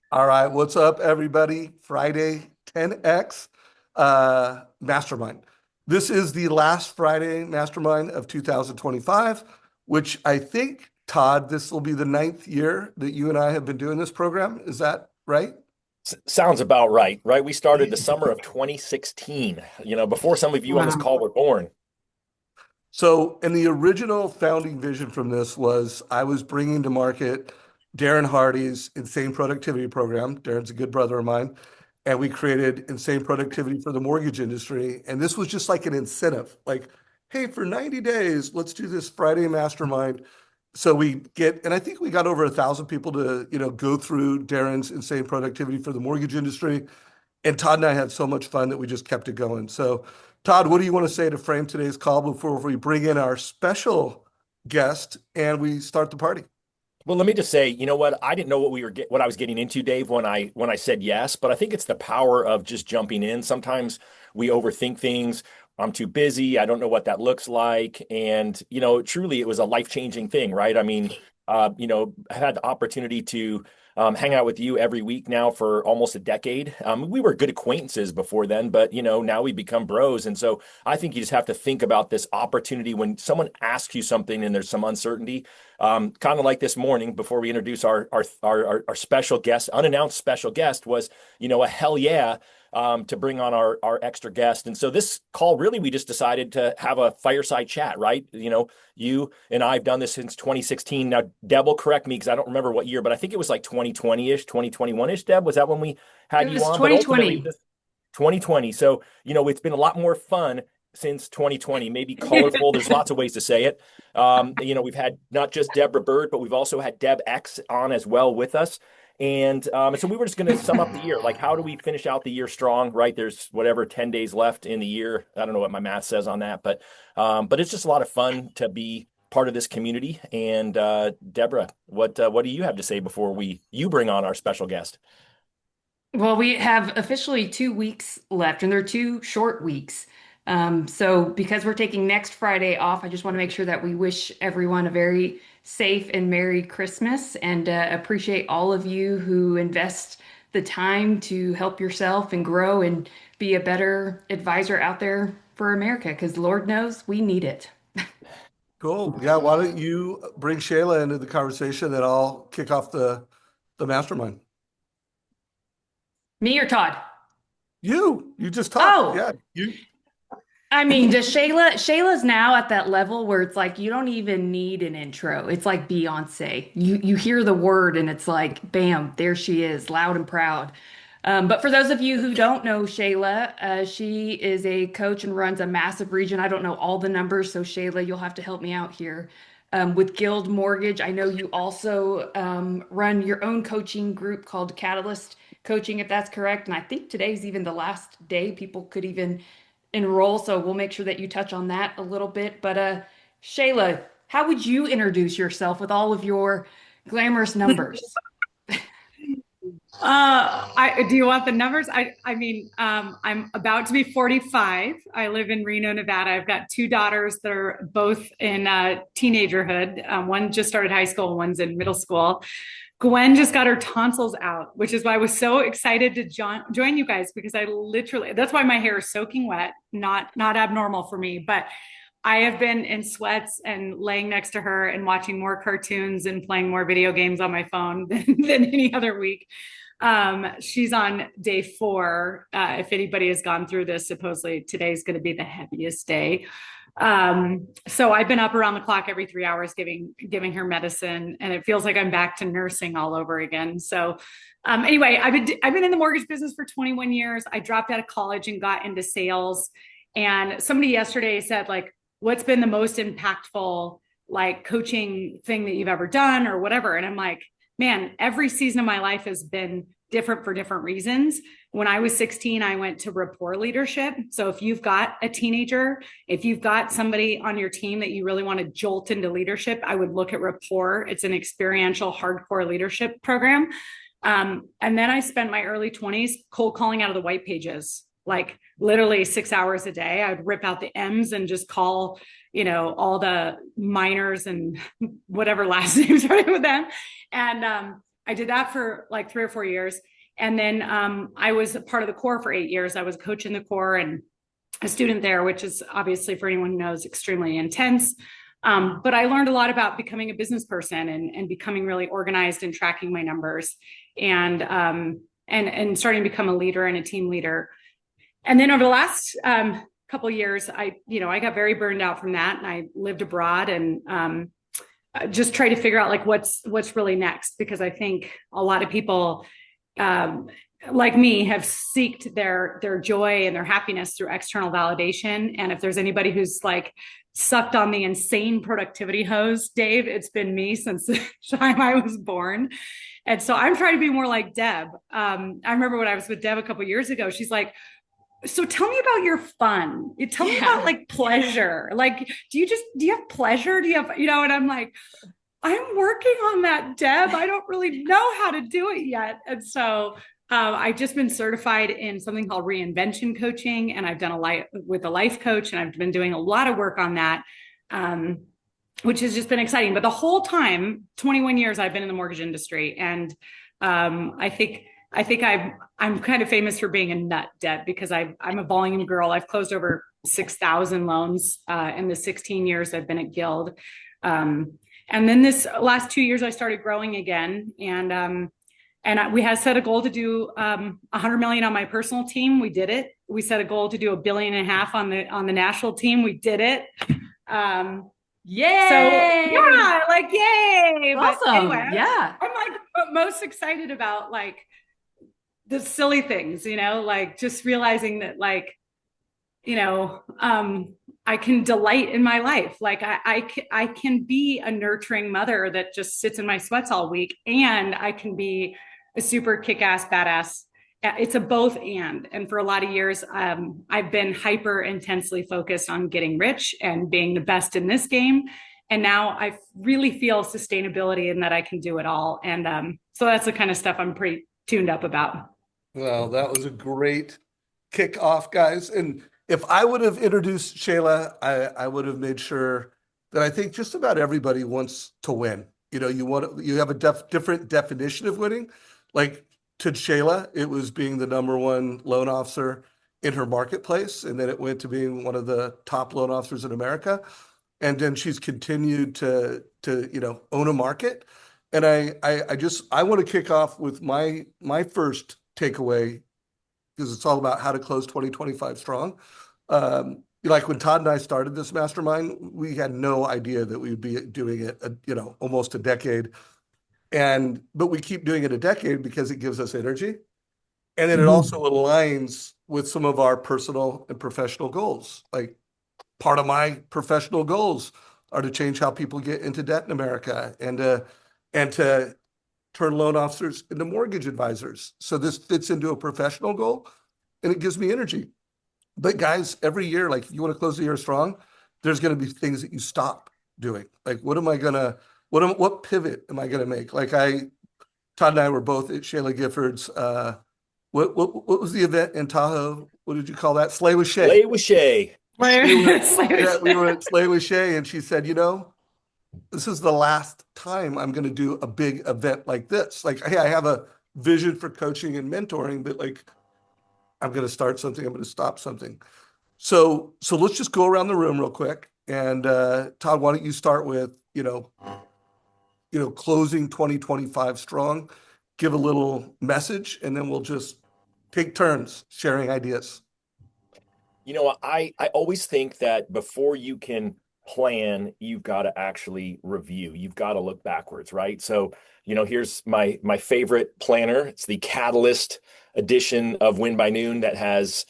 All right, what's up, everybody? Friday 10X Mastermind. This is the last Friday Mastermind of 2025, which I think, Todd, this will be the ninth year that you and I have been doing this program. Is that right? Sounds about right, right? We started the summer of 2016, before some of you on this Wow. call were born. So, and the original founding vision from this was I was bringing to market Darren Hardy's Insane Productivity Program. Darren's a good brother of mine. And we created Insane Productivity for the mortgage industry. And this was just like an incentive like, hey, for 90 days, let's do this Friday Mastermind. So we get, and I think we got over 1,000 people to, go through Darren's Insane Productivity for the mortgage industry. And Todd and I had so much fun that we just kept it going. So, Todd, what do you want to say to frame today's call before we bring in our special guest and we start the party? Well, let me just say, you know what? I didn't know what I was getting into, Dave, when I said yes, but I think it's the power of just jumping in. Sometimes we overthink things. I'm too busy. I don't know what that looks like. And, truly it was a life-changing thing, right? I mean, I had the opportunity to hang out with you every week now for almost a decade. We were good acquaintances before then, but now we become bros. And so I think you just have to think about this opportunity when someone asks you something and there's some uncertainty. Kind of like this morning before we introduce our special guest, unannounced special guest was, a hell yeah, to bring on our extra guest. And so this call, really, we just decided to have a fireside chat, right? You and I have done this since 2016. Now, Deb will correct me because I don't remember what year, but I think it was like 2020-ish, 2021-ish, Deb. Was that when we had It you was on? But ultimately, 2020. this 2020. So, it's been a lot more fun since 2020, maybe colorful. There's lots of ways to say it. We've had not just Deborah Byrd, but we've also had Deb X on as well with us. And so we were just going to sum up the year. Like, how do we finish out the year strong, right? There's whatever 10 days left in the year. I don't know what my math says on that, but it's just a lot of fun to be part of this community. And Deborah, what do you have to say before you bring on our special guest? Well, we have officially 2 weeks left, and they're two short weeks. So because we're taking next Friday off, I just want to make sure that we wish everyone a very safe and Merry Christmas and appreciate all of you who invest the time to help yourself and grow and be a better advisor out there for America, because Lord knows we need it. Cool. Yeah, why don't you bring Shayla into the conversation and I'll kick off the mastermind. Me or Todd? You just talk. Oh, Yeah, you. I mean, does Shayla's now at that level where it's like you don't even need an intro. It's like Beyonce. You hear the word and it's like, bam, there she is, loud and proud. But for those of you who don't know Shayla, she is a coach and runs a massive region. I don't know all the numbers, so Shayla, you'll have to help me out here. With Guild Mortgage, I know you also run your own coaching group called Catalyst Coaching, if that's correct. And I think today's even the last day people could even enroll. So we'll make sure that you touch on that a little bit. But Shayla, how would you introduce yourself with all of your glamorous numbers? I do you want the numbers? I'm about to be 45. I live in Reno, Nevada. I've got two daughters that are both in teenagerhood. One just started high school, one's in middle school. Gwen just got her tonsils out, which is why I was so excited to join you guys because I literally that's why my hair is soaking wet, not abnormal for me, but I have been in sweats and laying next to her and watching more cartoons and playing more video games on my phone than any other week. She's on day 4. If anybody has gone through this, supposedly today's going to be the heaviest day. So I've been up around the clock every 3 hours giving her medicine, and it feels like I'm back to nursing all over again. So anyway, I've been in the mortgage business for 21 years. I dropped out of college and got into sales. And somebody yesterday said, like, what's been the most impactful like coaching thing that you've ever done or whatever? And I'm like, man, every season of my life has been different for different reasons. When I was 16, I went to rapport leadership. So if you've got a teenager, if you've got somebody on your team that you really want to jolt into leadership, I would look at rapport. It's an experiential, hardcore leadership program. And then I spent my early 20s cold calling out of the white pages, like literally 6 hours a day. I would rip out the M's and just call, all the minors and whatever last names started with them. And I did that for like 3 or 4 years. And then I was a part of the core for 8 years. I was a coach in the core and a student there, which is obviously, for anyone who knows, extremely intense. But I learned a lot about becoming a business person and becoming really organized and tracking my numbers and starting to become a leader and a team leader. And then over the last couple of years, I got very burned out from that, and I lived abroad and just try to figure out like what's really next, because I think a lot of people like me have seeked their joy and their happiness through external validation. And if there's anybody who's like sucked on the insane productivity hose, Dave, it's been me since the time I was born. And so I'm trying to be more like Deb. I remember when I was with Deb a couple of years ago, she's like, so tell me about your fun. You tell me about like pleasure. Like, do you have pleasure? Do you have, and I'm like, I'm working on that, Deb. I don't really know how to do it yet. And so I've just been certified in something called reinvention coaching, and I've done with a life coach, and I've been doing a lot of work on that, which has just been exciting. But the whole time, 21 years, I've been in the mortgage industry, and I think I'm kind of famous for being a nut, Deb, because I'm a volume girl. I've closed over 6,000 loans in the 16 years I've been at Guild. And then this last 2 years, I started growing again. And we had set a goal to do 100 million on my personal team. We did it. We set a goal to do $1.5 billion on the national team. We did it. Yay! So yeah, like yay! Awesome. But anyway, Yeah. I'm like most excited about like the silly things, like just realizing that like, I can delight in my life. Like I can be a nurturing mother that just sits in my sweats all week, and I can be a super kick-ass badass. It's a both and for a lot of years, I've been hyper intensely focused on getting rich and being the best in this game. And now I really feel sustainability in that I can do it all. And so that's the kind of stuff I'm pretty tuned up about. Well, that was a great kickoff, guys. And if I would have introduced Shayla, I would have made sure that I think just about everybody wants to win. You have a different definition of winning. Like to Shayla, it was being the number one loan officer in her marketplace, and then it went to being one of the top loan officers in America. And then she's continued to own a market. And I want to kick off with my first takeaway, because it's all about how to close 2025 strong. Like when Todd and I started this mastermind, we had no idea that we would be doing it, almost a decade. But we keep doing it a decade because it gives us energy. And then it also aligns with some of our personal and professional goals. Like part of my professional goals are to change how people get into debt in America and to turn loan officers into mortgage advisors. So this fits into a professional goal, and it gives me energy. But guys, every year, like if you want to close the year strong, there's going to be things that you stop doing. Like what pivot am I going to make? Like Todd and I were both at Shayla Gifford's. What was the event in Tahoe? What did you call that? Slay with Shay. Slay with Shay. We were at Slay with Shay, and she said, this is the last time I'm going to do a big event like this. Like, hey, I have a vision for coaching and mentoring, but like, I'm going to start something. I'm going to stop something. So let's just go around the room real quick. And Todd, why don't you start with, closing 2025 strong, give a little message, and then we'll just take turns sharing ideas. I always think that before you can plan, you've got to actually review. You've got to look backwards, right? So, here's my favorite planner. It's the Catalyst edition of Win by Noon that has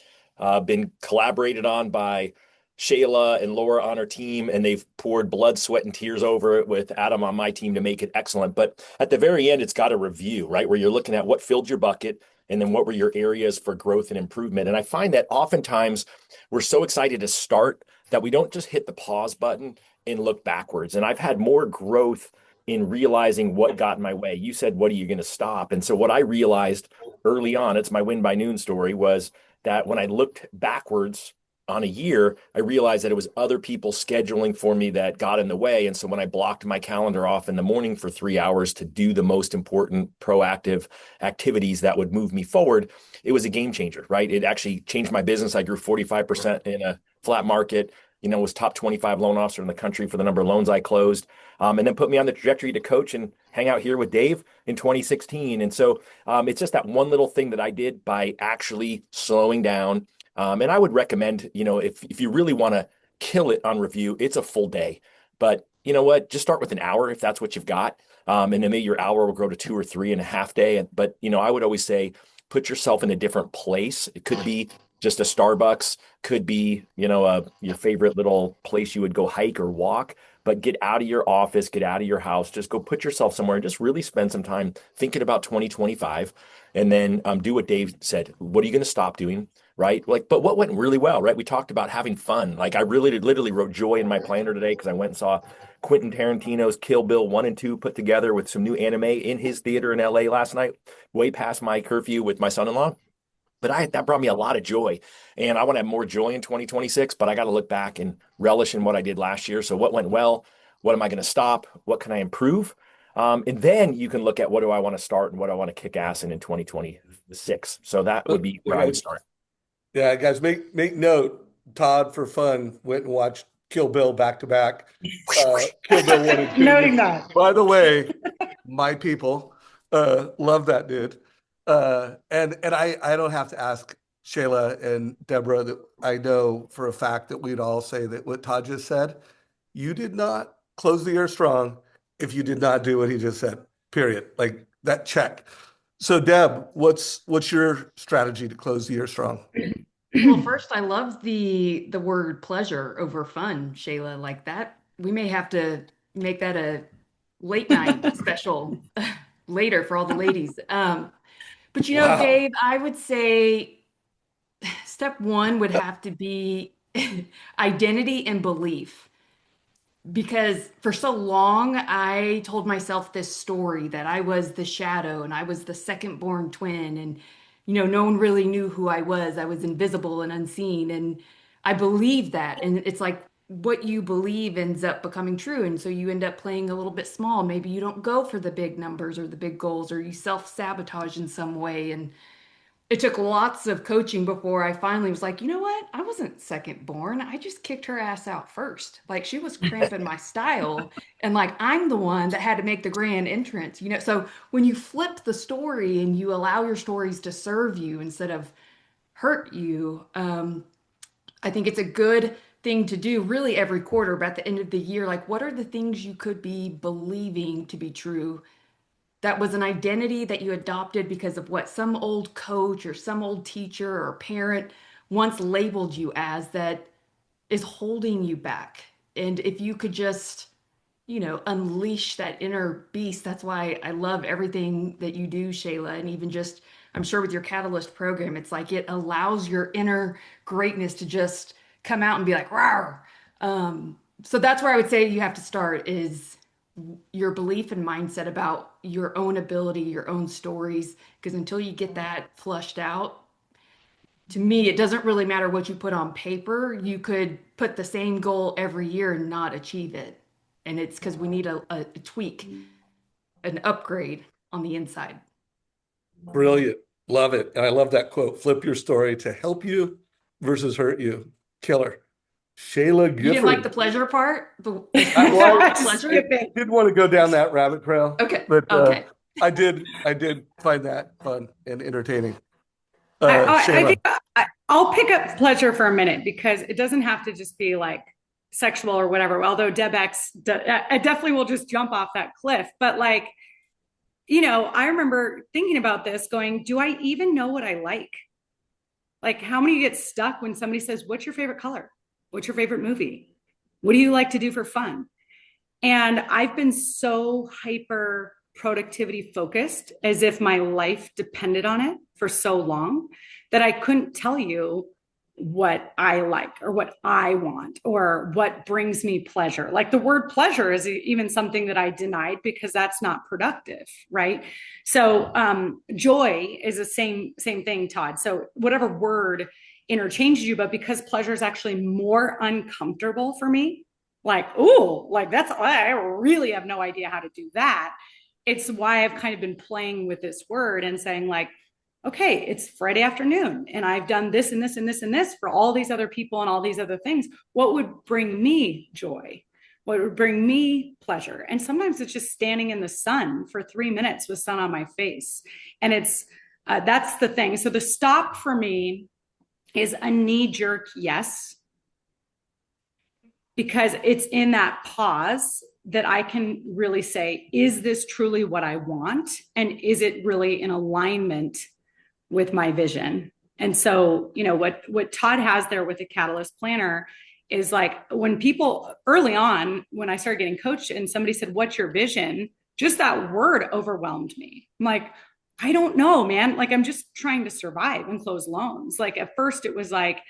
been collaborated on by Shayla and Laura on our team, and they've poured blood, sweat, and tears over it with Adam on my team to make it excellent. But at the very end, it's got a review, right? Where you're looking at what filled your bucket and then what were your areas for growth and improvement. And I find that oftentimes we're so excited to start that we don't just hit the pause button and look backwards. And I've had more growth in realizing what got in my way. You said, what are you going to stop? And so what I realized early on, it's my Win by Noon story, was that when I looked backwards, on a year, I realized that it was other people scheduling for me that got in the way. And so when I blocked my calendar off in the morning for 3 hours to do the most important proactive activities that would move me forward, it was a game changer, right? It actually changed my business. I grew 45% in a flat market, was top 25 loan officer in the country for the number of loans I closed. And then put me on the trajectory to coach and hang out here with Dave in 2016. And so it's just that one little thing that I did by actually slowing down. And I would recommend, if you really want to kill it on review, it's a full day. But you know what? Just start with an hour if that's what you've got. And then maybe your hour will grow to 2 or 3.5 days. But, I would always say put yourself in a different place. It could be just a Starbucks, could be, your favorite little place you would go hike or walk. But get out of your office, get out of your house, just go put yourself somewhere and just really spend some time thinking about 2025. And then do what Dave said. What are you going to stop doing? Right? But what went really well, right? We talked about having fun. Like I really literally wrote joy in my planner today because I went and saw Quentin Tarantino's Kill Bill 1 and 2 put together with some new anime in his theater in LA last night, way past my curfew with my son-in-law. But that brought me a lot of joy. And I want to have more joy in 2026, but I got to look back and relish in what I did last year. So what went well? What am I going to stop? What can I improve? And then you can look at what do I want to start and what I want to kick ass in 2026. So that would be where I would start. Yeah, guys, make note. Todd, for fun, went and watched Kill Bill back to back. Kill Bill 1 and 2. Noting that. By the way, my people love that dude. And I don't have to ask Shayla and Deborah that I know for a fact that we'd all say that what Todd just said, you did not close the year strong if you did not do what he just said, period. Like that check. So Deb, what's your strategy to close the year strong? Well, first, I love the word pleasure over fun, Shayla. Like that, we may have to make that a late night special later for all the ladies. But Wow. Dave, I would say step one would have to be identity and belief. Because for so long, I told myself this story that I was the shadow and I was the second born twin. And, no one really knew who I was. I was invisible and unseen. And I believed that. And it's like what you believe ends up becoming true. And so you end up playing a little bit small. Maybe you don't go for the big numbers or the big goals, or you self-sabotage in some way. And it took lots of coaching before I finally was like, you know what? I wasn't second born. I just kicked her ass out first. Like she was cramping my style. And like I'm the one that had to make the grand entrance, So when you flip the story and you allow your stories to serve you instead of hurt you, I think it's a good thing to do really every quarter. But at the end of the year, like what are the things you could be believing to be true? That was an identity that you adopted because of what some old coach or some old teacher or parent once labeled you as, that is holding you back. And if you could just, unleash that inner beast, that's why I love everything that you do, Shayla. And even just, I'm sure with your Catalyst program, it's like it allows your inner greatness to just come out and be like, rawr. So that's where I would say you have to start is your belief and mindset about your own ability, your own stories, because until you get that flushed out, to me, it doesn't really matter what you put on paper. You could put the same goal every year and not achieve it. And it's because we need a tweak, an upgrade on the inside. Brilliant. Love it. And I love that quote, flip your story to help you versus hurt you. Killer. Shayla Gifford. You didn't like the pleasure part? Pleasure? Didn't want to go down that rabbit trail. Okay. But okay. I did find that fun and entertaining. I think I'll pick up pleasure for a minute because it doesn't have to just be like sexual or whatever. Although DebX, I definitely will just jump off that cliff. But like, I remember thinking about this going, do I even know what I like? Like how many get stuck when somebody says, what's your favorite color? What's your favorite movie? What do you like to do for fun? And I've been so hyper productivity focused as if my life depended on it for so long that I couldn't tell you what I like or what I want or what brings me pleasure. Like the word pleasure is even something that I denied because that's not productive, right? So joy is the same thing, Todd. So whatever word interchange you, but because pleasure is actually more uncomfortable for me, like, oh, like I really have no idea how to do that. It's why I've kind of been playing with this word and saying, like, okay, it's Friday afternoon and I've done this and this and this and this for all these other people and all these other things. What would bring me joy? What would bring me pleasure? And sometimes it's just standing in the sun for 3 minutes with sun on my face. And it's, that's the thing. So the stop for me is a knee-jerk yes, because it's in that pause that I can really say, is this truly what I want? And is it really in alignment with my vision? And so, you know, what Todd has there with the Catalyst Planner is like, when people early on, when I started getting coached and somebody said, what's your vision? Just that word overwhelmed me. I'm like, I don't know, man. Like, I'm just trying to survive and close loans. Like at first it was like,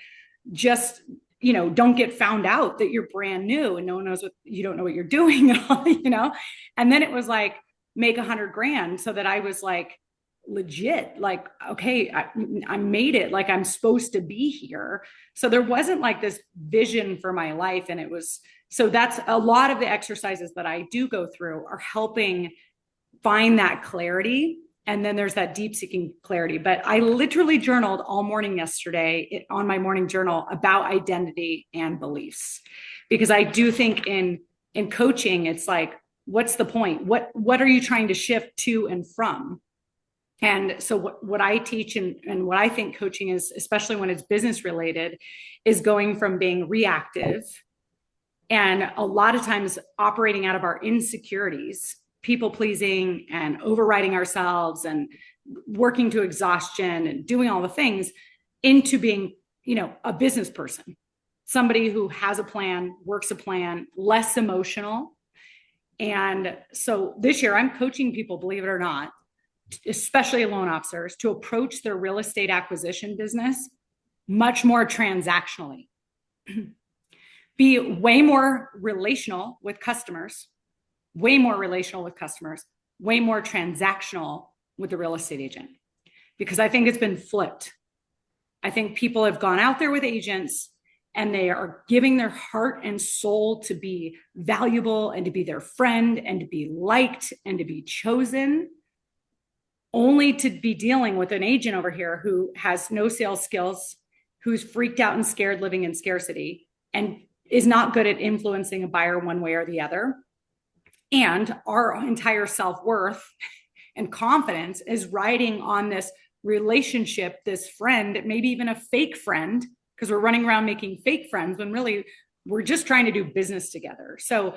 just, you know, don't get found out that you're brand new and no one knows what, you don't know what you're doing, you know? And then it was like, make 100 grand, so that I was like, legit, like, okay, I made it, like I'm supposed to be here. So there wasn't like this vision for my life. And it was, so that's a lot of the exercises that I do go through are helping find that clarity. And then there's that deep seeking clarity. But I literally journaled all morning yesterday on my morning journal about identity and beliefs, because I do think in coaching, it's like, what's the point? What are you trying to shift to and from? And so what I teach and what I think coaching is, especially when it's business related, is going from being reactive and a lot of times operating out of our insecurities, people pleasing and overriding ourselves and working to exhaustion and doing all the things, into being, you know, a business person, somebody who has a plan, works a plan, less emotional. And so this year I'm coaching people, believe it or not, especially loan officers, to approach their real estate acquisition business much more transactionally. Be way more relational with customers, way more relational with customers, way more transactional with the real estate agent. Because I think it's been flipped. I think people have gone out there with agents and they are giving their heart and soul to be valuable and to be their friend and to be liked and to be chosen, only to be dealing with an agent over here who has no sales skills, who's freaked out and scared living in scarcity, and is not good at influencing a buyer one way or the other. And our entire self-worth and confidence is riding on this relationship, this friend, maybe even a fake friend, because we're running around making fake friends when really we're just trying to do business together. So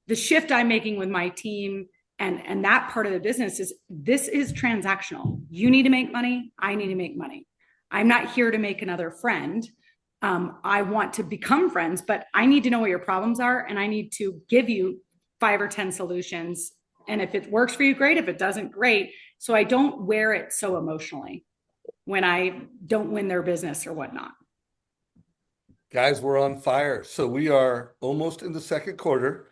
the shift I'm making with my team and that part of the business is, this is transactional. You need to make money. I need to make money. I'm not here to make another friend. I want to become friends, but I need to know what your problems are. And I need to give you 5 or 10 solutions. And if it works for you, great. If it doesn't, great. So I don't wear it so emotionally when I don't win their business or whatnot. Guys, we're on fire. So we are almost in the second quarter.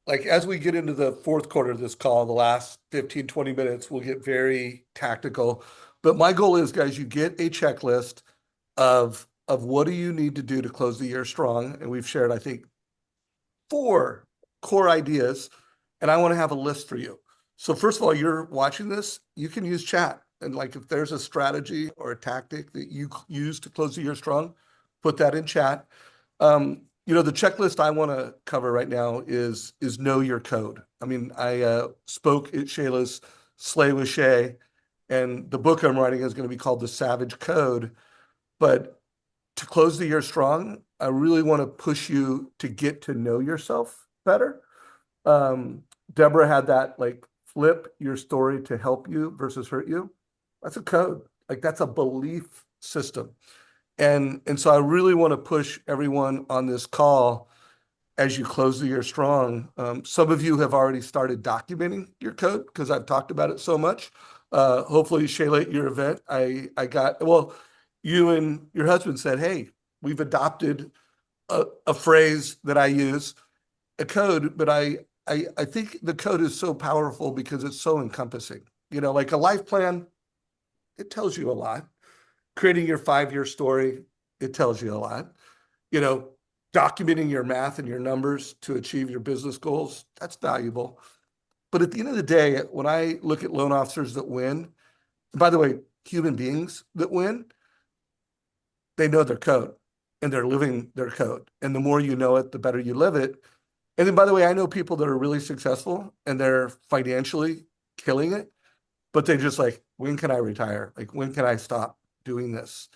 Like, as we get into the fourth quarter of this call, the last 15, 20 minutes, we'll get very tactical. But my goal is, guys, you get a checklist of what do you need to do to close the year strong. And we've shared, I think, 4 core ideas, and I want to have a list for you. So first of all, you're watching this, you can use chat. And like, if there's a strategy or a tactic that you use to close the year strong, put that in chat. You know, the checklist I want to cover right now is know your code. I mean, I spoke at Shayla's Slay with Shay, and the book I'm writing is going to be called The Savage Code. But to close the year strong, I really want to push you to get to know yourself better. Deborah had that, like, flip your story to help you versus hurt you. That's a code. Like, that's a belief system. And so I really want to push everyone on this call as you close the year strong. Some of you have already started documenting your code because I've talked about it so much. Hopefully, Shayla, at your event, I got, well, you and your husband said, hey, we've adopted a phrase that I use, a code, but I think the code is so powerful because it's so encompassing. You know, like a life plan, it tells you a lot. Creating your 5-year story, It tells you a lot. You know, documenting your math and your numbers to achieve your business goals, that's valuable. But at the end of the day, when I look at loan officers that win, and by the way, human beings that win, they know their code and they're living their code. And the more you know it, the better you live it. And then, by the way, I know people that are really successful and they're financially killing it, but they just like, when can I retire? Like, when can I stop doing this?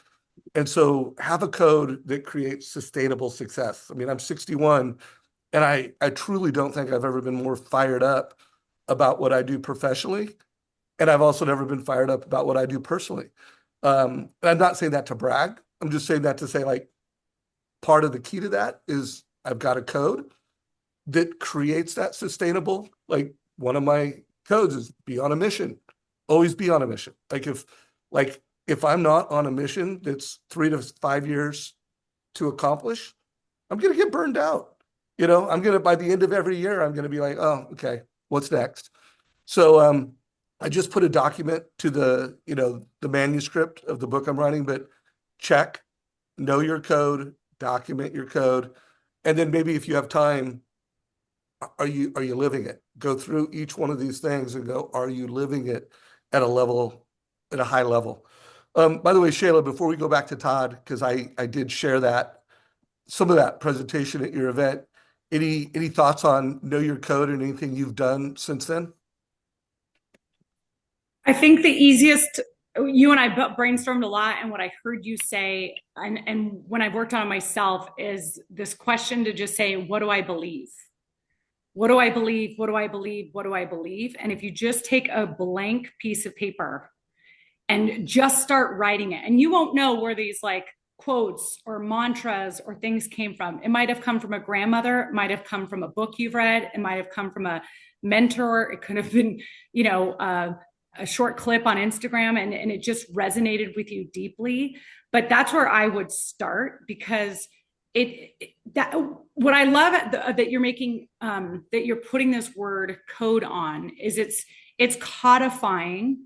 And so have a code that creates sustainable success. I mean, I'm 61 and I truly don't think I've ever been more fired up about what I do professionally. And I've also never been fired up about what I do personally. And I'm not saying that to brag. I'm just saying that to say, like, part of the key to that is I've got a code that creates that sustainable. Like, one of my codes is be on a mission, always be on a mission. If I'm not on a mission that's 3 to 5 years to accomplish, I'm going to get burned out. You know, by the end of every year, I'm going to be like, oh, okay, what's next? So I just put a document to the manuscript of the book I'm writing, but check, know your code, document your code. And then maybe if you have time, are you living it? Go through each one of these things and go, are you living it at a high level? By the way, Shayla, before we go back to Todd, because I did share some of that presentation at your event, any thoughts on know your code and anything you've done since then? I think the easiest, you and I brainstormed a lot, and what I heard you say, and when I worked on it myself, is this question to just say, what do I believe? What do I believe? What do I believe? What do I believe? And if you just take a blank piece of paper and just start writing it, and you won't know where these like quotes or mantras or things came from. It might have come from a grandmother, it might have come from a book you've read, it might have come from a mentor, it could have been, a short clip on Instagram, and it just resonated with you deeply. But that's where I would start, because what I love that you're making, that you're putting this word code on, is it's codifying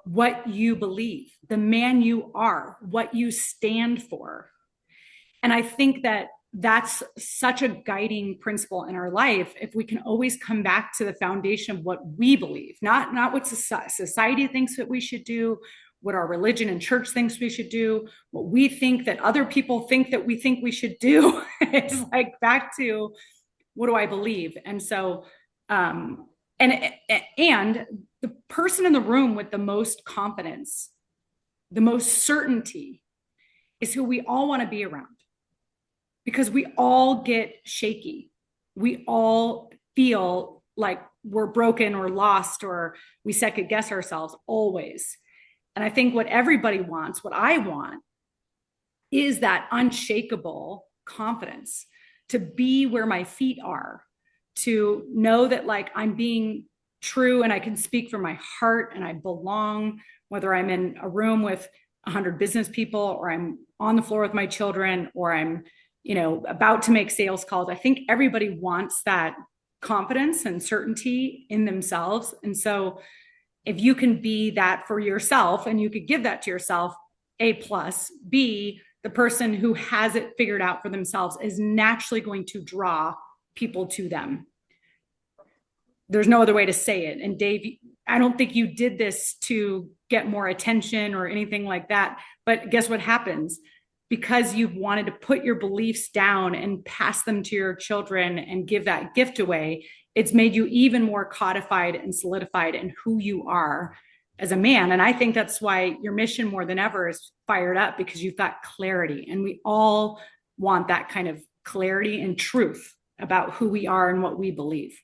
what you believe, the man you are, what you stand for. And I think that that's such a guiding principle in our life. If we can always come back to the foundation of what we believe, not what society thinks that we should do, what our religion and church thinks we should do, what we think that other people think that we think we should do. It's like back to, what do I believe? And so, and the person in the room with the most confidence, the most certainty, is who we all want to be around. Because we all get shaky. We all feel like we're broken or lost, or we second guess ourselves always. And I think what everybody wants, what I want, is that unshakable confidence to be where my feet are, to know that like I'm being true and I can speak from my heart and I belong, whether I'm in a room with 100 business people, or I'm on the floor with my children, or I'm about to make sales calls. I think everybody wants that confidence and certainty in themselves. And so if you can be that for yourself, and you could give that to yourself, A plus, B, the person who has it figured out for themselves is naturally going to draw people to them. There's no other way to say it. And Dave, I don't think you did this to get more attention or anything like that. But guess what happens? Because you've wanted to put your beliefs down and pass them to your children and give that gift away, it's made you even more codified and solidified in who you are as a man. And I think that's why your mission more than ever is fired up, because you've got clarity. And we all want that kind of clarity and truth about who we are and what we believe.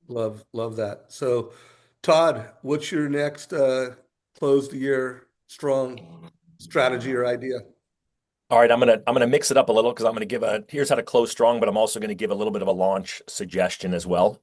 Love that. So, Todd, what's your next close the year strong strategy or idea? All right, I'm gonna mix it up a little, because I'm gonna give here's how to close strong, but I'm also gonna give a little bit of a launch suggestion as well.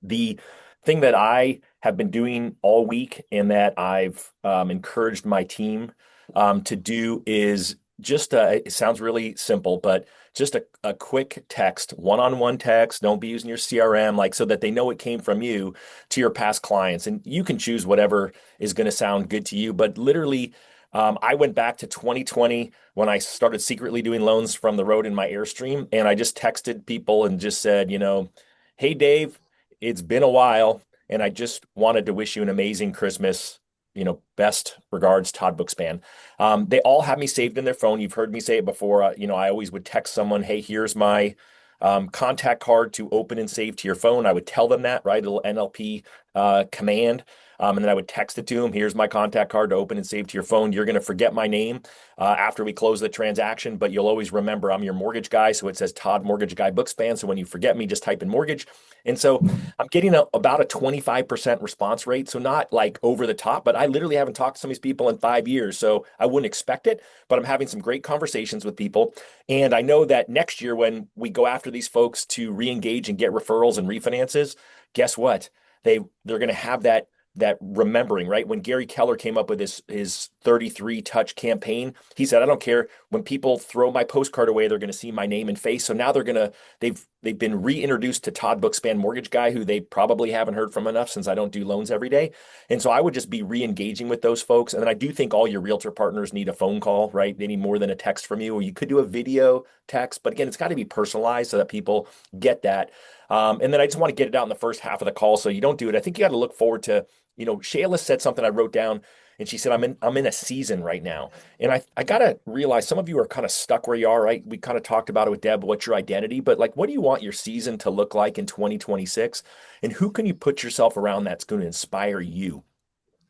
The thing that I have been doing all week, and that I've encouraged my team to do, is just it sounds really simple, but just a quick text, one-on-one text. Don't be using your CRM, like, so that they know it came from you, to your past clients. And you can choose whatever is going to sound good to you, but literally I went back to 2020 when I started secretly doing loans from the road in my Airstream, and I just texted people and just said, hey, Dave, it's been a while, and I just wanted to wish you an amazing Christmas. Best regards, Todd Bookspan. They all have me saved in their phone. You've heard me say it before. I always would text someone, hey, here's my contact card to open and save to your phone. I would tell them that, right? A little NLP command. And then I would text it to them. Here's my contact card to open and save to your phone. You're going to forget my name after we close the transaction, but you'll always remember I'm your mortgage guy. So it says Todd Mortgage Guy Bookspan. So when you forget me, just type in mortgage. And so I'm getting about a 25% response rate. So not like over the top, but I literally haven't talked to some of these people in 5 years. So I wouldn't expect it, but I'm having some great conversations with people. And I know that next year when we go after these folks to re-engage and get referrals and refinances, guess what? They're going to have that remembering, right? When Gary Keller came up with his 33 touch campaign, he said, I don't care when people throw my postcard away, they're going to see my name and face. So now they've been reintroduced to Todd Bookspan Mortgage Guy, who they probably haven't heard from enough since I don't do loans every day. And so I would just be re-engaging with those folks. And then I do think all your realtor partners need a phone call, right? They need more than a text from you, or you could do a video text, but again, it's got to be personalized so that people get that. And then I just want to get it out in the first half of the call. So you don't do it. I think you got to look forward to, Shayla said something I wrote down, and she said, I'm in a season right now. And I got to realize some of you are kind of stuck where you are, right? We kind of talked about it with Deb, what's your identity, but like, what do you want your season to look like in 2026? And who can you put yourself around that's going to inspire you?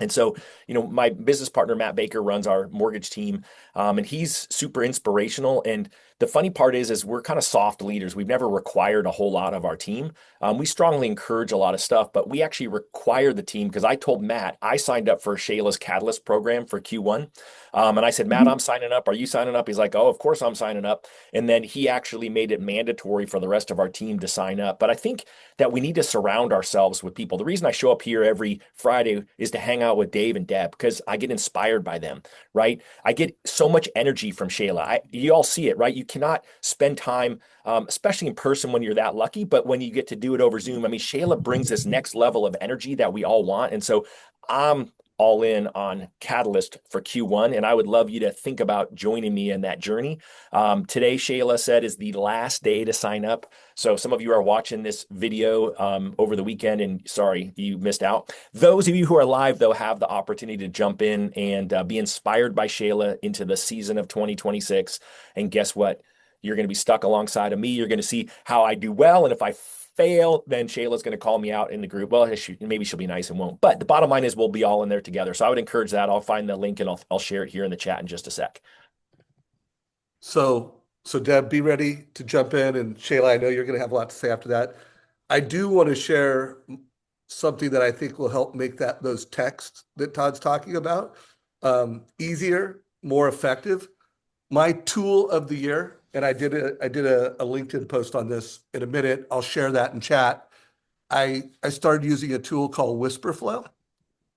And so, my business partner, Matt Baker, runs our mortgage team, and he's super inspirational. And the funny part is we're kind of soft leaders. We've never required a whole lot of our team. We strongly encourage a lot of stuff, but we actually require the team because I told Matt, I signed up for Shayla's Catalyst program for Q1. And I said, Matt, I'm signing up. Are you signing up? He's like, oh, of course I'm signing up. And then he actually made it mandatory for the rest of our team to sign up. But I think that we need to surround ourselves with people. The reason I show up here every Friday is to hang out with Dave and Deb because I get inspired by them, right? I get so much energy from Shayla. You all see it, right? You cannot spend time, especially in person when you're that lucky, but when you get to do it over Zoom, I mean, Shayla brings this next level of energy that we all want. And so I'm all in on Catalyst for Q1. And I would love you to think about joining me in that journey. Today, Shayla said, is the last day to sign up. So some of you are watching this video over the weekend, and sorry, you missed out. Those of you who are live, though, have the opportunity to jump in and be inspired by Shayla into the season of 2026. And guess what? You're going to be stuck alongside of me. You're going to see how I do well. And if I fail, then Shayla's going to call me out in the group. Well, maybe she'll be nice and won't. But the bottom line is we'll be all in there together. So I would encourage that. I'll find the link and I'll share it here in the chat in just a sec. So Deb, be ready to jump in. And Shayla, I know you're going to have a lot to say after that. I do want to share something that I think will help make those texts that Todd's talking about easier, more effective. My tool of the year, and I did a LinkedIn post on this in a minute. I'll share that in chat. I started using a tool called Whisperflow,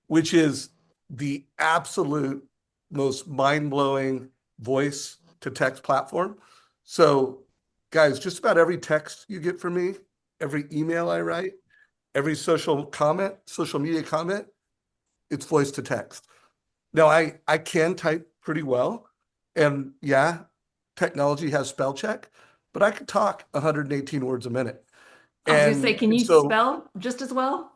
which is the absolute most mind-blowing voice to text platform. So guys, just about every text you get from me, every email I write, every social media comment, it's voice to text. Now I can type pretty well, and yeah, technology has spell check, but I could talk 118 words a minute. I was gonna say, can you spell just as well?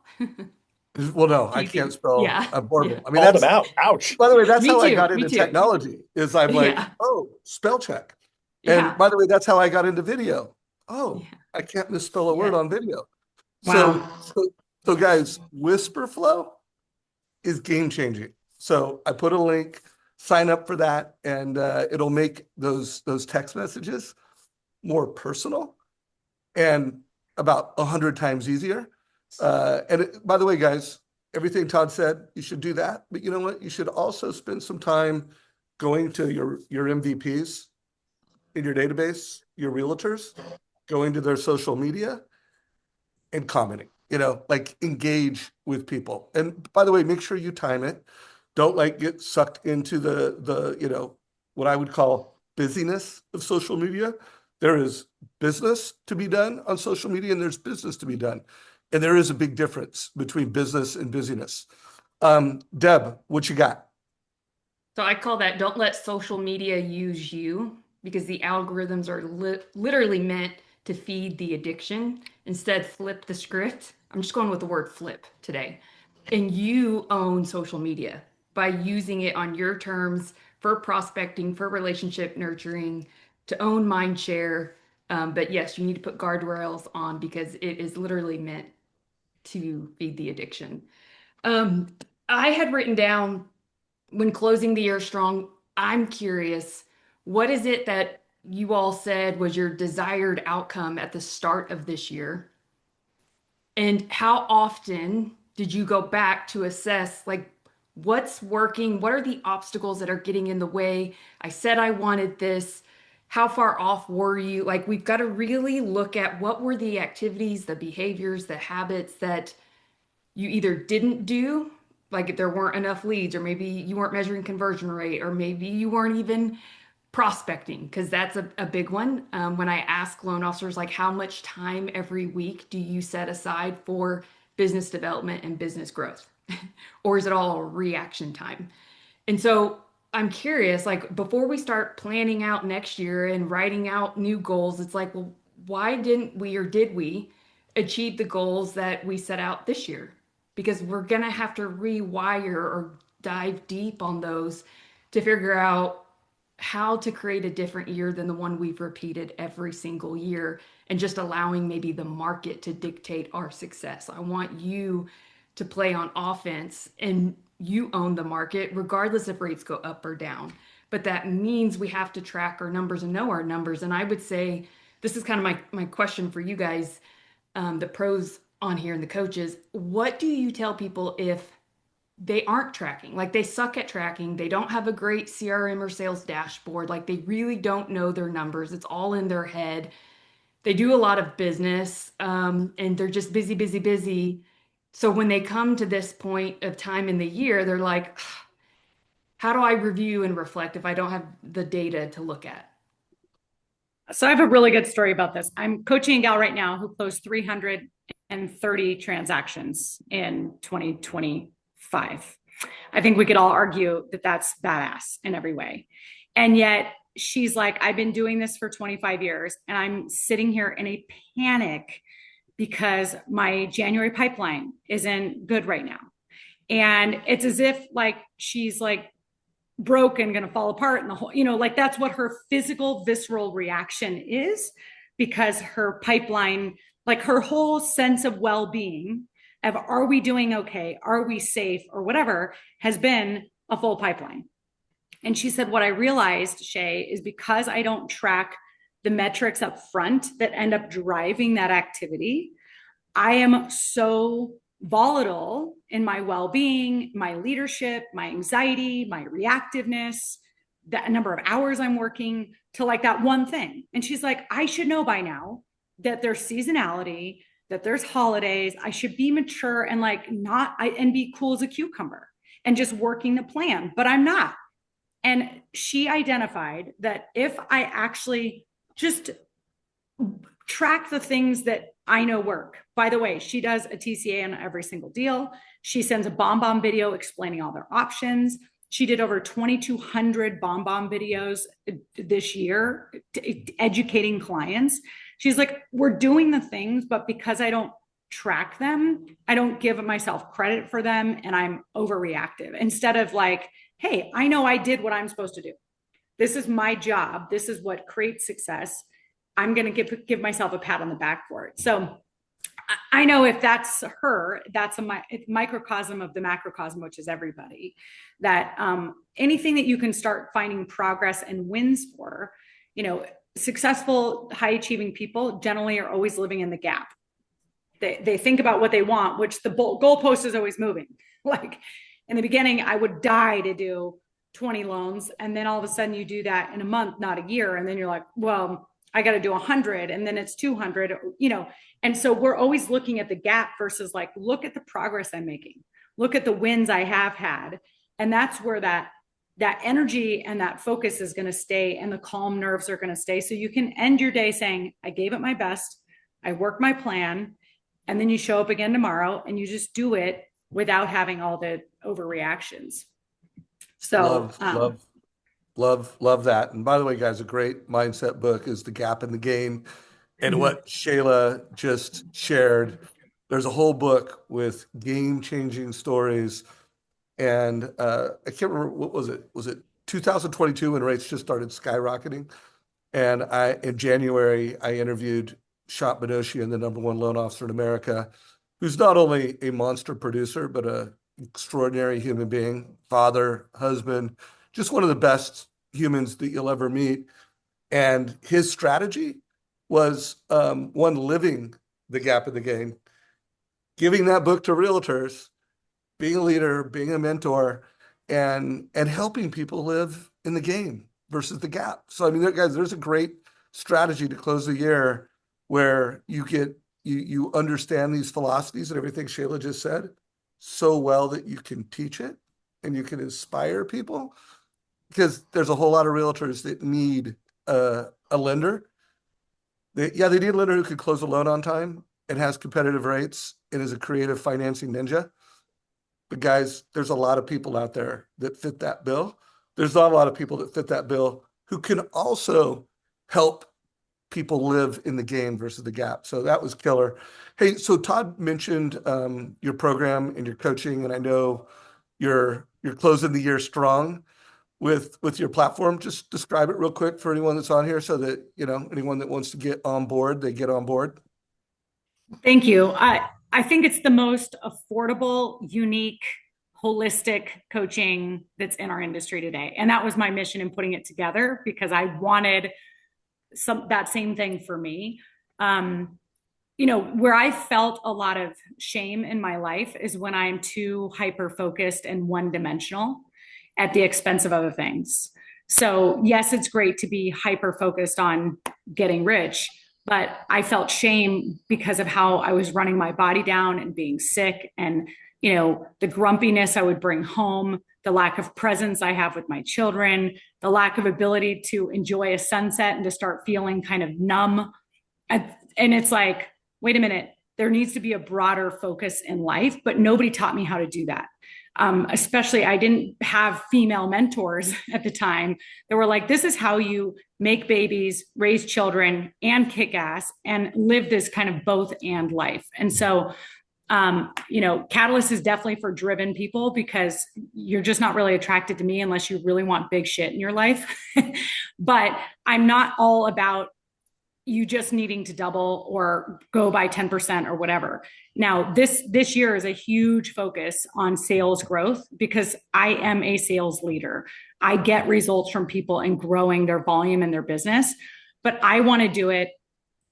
Well, no, I can't spell. Yeah. I'm horrible. Yeah. I mean, Called them out. Ouch. By the way, that's Me how I too, got me into too. technology. Is I'm like, Yeah. oh, spell check. Yeah. And by the way, that's how I got into video. Oh, Yeah. I can't misspell a word on video. Wow. So guys, Whisperflow is game changing. So I put a link, sign up for that, and it'll make those text messages more personal and about 100 times easier. By the way, guys, everything Todd said, you should do that. But you know what? You should also spend some time going to your MVPs in your database, your realtors, going to their social media and commenting, like engage with people. And by the way, make sure you time it. Don't get sucked into the what I would call busyness of social media. There is business to be done on social media and there's business to be done. And there is a big difference between business and busyness. Deb, what you got? So I call that don't let social media use you, because the algorithms are literally meant to feed the addiction. Instead, flip the script. I'm just going with the word flip today. And you own social media by using it on your terms for prospecting, for relationship nurturing, to own mind share. But yes, you need to put guardrails on because it is literally meant to feed the addiction. Um, I had written down when closing the year strong, I'm curious, what is it that you all said was your desired outcome at the start of this year? And how often did you go back to assess, like, what's working? What are the obstacles that are getting in the way? I said I wanted this. How far off were you? Like, we've got to really look at what were the activities, the behaviors, the habits that you either didn't do, like if there weren't enough leads, or maybe you weren't measuring conversion rate, or maybe you weren't even prospecting, because that's a big one. When I ask loan officers, like, how much time every week do you set aside for business development and business growth? Or is it all reaction time? And so I'm curious, like, before we start planning out next year and writing out new goals, it's like, well, why didn't we, or did we achieve the goals that we set out this year? Because we're going to have to rewire or dive deep on those to figure out how to create a different year than the one we've repeated every single year, and just allowing maybe the market to dictate our success. I want you to play on offense, and you own the market regardless if rates go up or down. But that means we have to track our numbers and know our numbers. And I would say this is kind of my question for you guys, the pros on here and the coaches. What do you tell people if they aren't tracking? Like, they suck at tracking. They don't have a great CRM or sales dashboard. Like, they really don't know their numbers. It's all in their head. They do a lot of business, and they're just busy, busy, busy. So when they come to this point of time in the year, they're like, how do I review and reflect if I don't have the data to look at? So I have a really good story about this. I'm coaching a gal right now who closed 330 transactions in 2025. I think we could all argue that that's badass in every way. And yet she's like, I've been doing this for 25 years and I'm sitting here in a panic because my January pipeline isn't good right now. And it's as if like she's like broken, going to fall apart, and the whole, like that's what her physical, visceral reaction is, because her pipeline, like her whole sense of well-being of, are we doing okay? Are we safe? Or whatever, has been a full pipeline. And she said, what I realized, Shay, is because I don't track the metrics up front that end up driving that activity, I am so volatile in my well-being, my leadership, my anxiety, my reactiveness, the number of hours I'm working to like that one thing. And she's like, I should know by now that there's seasonality, that there's holidays. I should be mature and like and be cool as a cucumber and just working the plan, but I'm not. And she identified that if I actually just track the things that I know work. By the way, she does a TCA on every single deal. She sends a BombBomb video explaining all their options. She did over 2,200 BombBomb videos this year, educating clients. She's like, we're doing the things, but because I don't track them, I don't give myself credit for them, and I'm overreactive. Instead of like, hey, I know I did what I'm supposed to do. This is my job. This is what creates success. I'm going to give myself a pat on the back for it. So I know if that's her, that's a microcosm of the macrocosm, which is everybody, that anything that you can start finding progress and wins for, successful, high achieving people generally are always living in the gap. They think about what they want, which the goalpost is always moving. Like in the beginning, I would die to do 20 loans. And then all of a sudden you do that in a month, not a year. And then you're like, well, I got to do 100, and then it's 200, And so we're always looking at the gap versus like, look at the progress I'm making, look at the wins I have had. And that's where that energy and that focus is going to stay, and the calm nerves are going to stay. So you can end your day saying, I gave it my best, I worked my plan, and then you show up again tomorrow and you just do it without having all the overreactions. So, Love that. And by the way, guys, a great mindset book is The Gap in the Gain. And mhm. what Shayla just shared, there's a whole book with game-changing stories. And I can't remember, what was it? Was it 2022 when rates just started skyrocketing? And in January, I interviewed Shant Benoshian, the #1 loan officer in America, who's not only a monster producer, but an extraordinary human being, father, husband, just one of the best humans that you'll ever meet. And his strategy was one, living the gap in the game, giving that book to realtors, being a leader, being a mentor, and helping people live in the game versus the gap. So I mean, guys, there's a great strategy to close the year where you understand these philosophies and everything Shayla just said so well that you can teach it and you can inspire people, because there's a whole lot of realtors that need a lender. They need a lender who can close a loan on time and has competitive rates and is a creative financing ninja. But guys, there's a lot of people out there that fit that bill. There's not a lot of people that fit that bill who can also help people live in the game versus the gap. So that was killer. Hey, so Todd mentioned your program and your coaching, and I know you're closing the year strong with your platform. Just describe it real quick for anyone that's on here so that, anyone that wants to get on board, they get on board. Thank you. I think it's the most affordable, unique, holistic coaching that's in our industry today. And that was my mission in putting it together, because I wanted that same thing for me. Where I felt a lot of shame in my life is when I'm too hyper focused and one dimensional at the expense of other things. So yes, it's great to be hyper focused on getting rich, but I felt shame because of how I was running my body down and being sick, and, the grumpiness I would bring home, the lack of presence I have with my children, the lack of ability to enjoy a sunset and to start feeling kind of numb. And it's like, wait a minute, there needs to be a broader focus in life, but nobody taught me how to do that. Especially, I didn't have female mentors at the time that were like, this is how you make babies, raise children, and kick ass and live this kind of both and life. And so, Catalyst is definitely for driven people, because you're just not really attracted to me unless you really want big shit in your life. But I'm not all about you just needing to double or go by 10% or whatever. Now, this year is a huge focus on sales growth, because I am a sales leader. I get results from people and growing their volume in their business, but I want to do it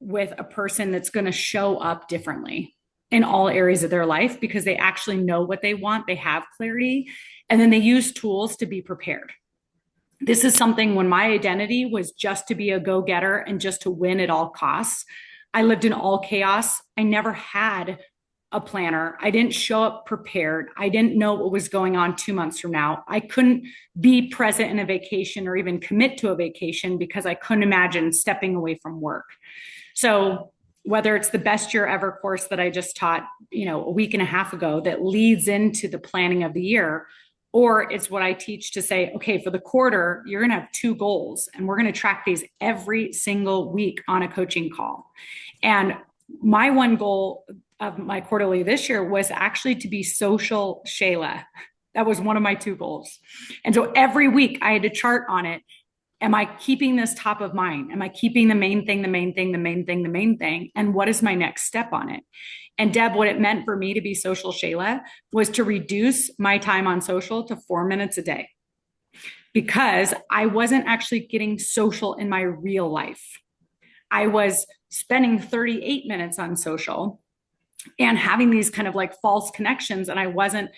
with a person that's going to show up differently in all areas of their life, because they actually know what they want, they have clarity, and then they use tools to be prepared. This is something, when my identity was just to be a go-getter and just to win at all costs, I lived in all chaos. I never had a planner. I didn't show up prepared. I didn't know what was going on 2 months from now. I couldn't be present in a vacation or even commit to a vacation because I couldn't imagine stepping away from work. So whether it's the Best Year Ever course that I just taught, a week and a half ago, that leads into the planning of the year, or it's what I teach to say, okay, for the quarter, you're going to have 2 goals, and we're going to track these every single week on a coaching call. And my one goal of my quarterly this year was actually to be social Shayla. That was one of my 2 goals. And so every week I had to chart on it. Am I keeping this top of mind? Am I keeping the main thing, the main thing, the main thing, the main thing? And what is my next step on it? And Deb, what it meant for me to be social Shayla was to reduce my time on social to 4 minutes a day, because I wasn't actually getting social in my real life. I was spending 38 minutes on social and having these kind of like false connections. And I wasn't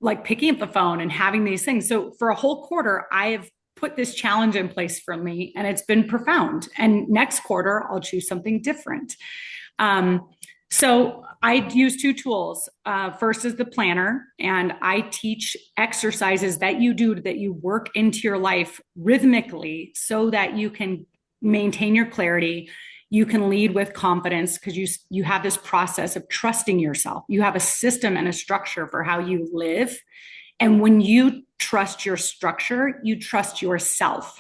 like picking up the phone and having these things. So for a whole quarter, I have put this challenge in place for me, and it's been profound. And next quarter, I'll choose something different. So I use 2 tools. First is the planner, and I teach exercises that you do that you work into your life rhythmically so that you can maintain your clarity. You can lead with confidence, because you have this process of trusting yourself. You have a system and a structure for how you live. And when you trust your structure, you trust yourself.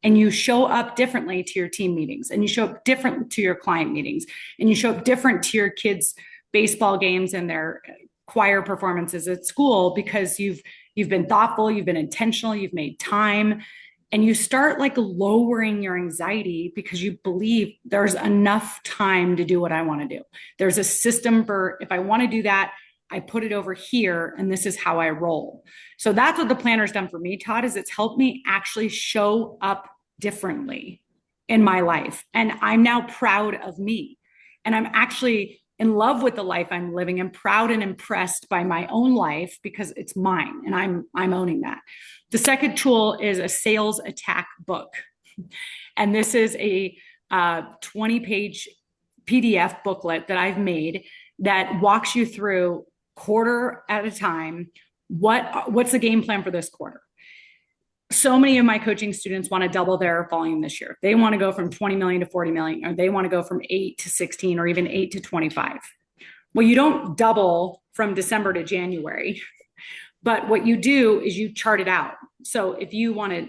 And you show up differently to your team meetings, and you show up different to your client meetings, and you show up different to your kids' baseball games and their choir performances at school, because you've been thoughtful, you've been intentional, you've made time, and you start like lowering your anxiety because you believe there's enough time to do what I want to do. There's a system for, if I want to do that, I put it over here, and this is how I roll. So that's what the planner's done for me, Todd, is it's helped me actually show up differently in my life. And I'm now proud of me. And I'm actually in love with the life I'm living, and proud and impressed by my own life because it's mine, and I'm owning that. The second tool is a sales attack book. And this is a 20-page PDF booklet that I've made that walks you through, quarter at a time, what's the game plan for this quarter. So many of my coaching students want to double their volume this year. They want to go from 20 million to 40 million, or they want to go from 8 to 16, or even 8 to 25. Well, you don't double from December to January, but what you do is you chart it out. So if you want to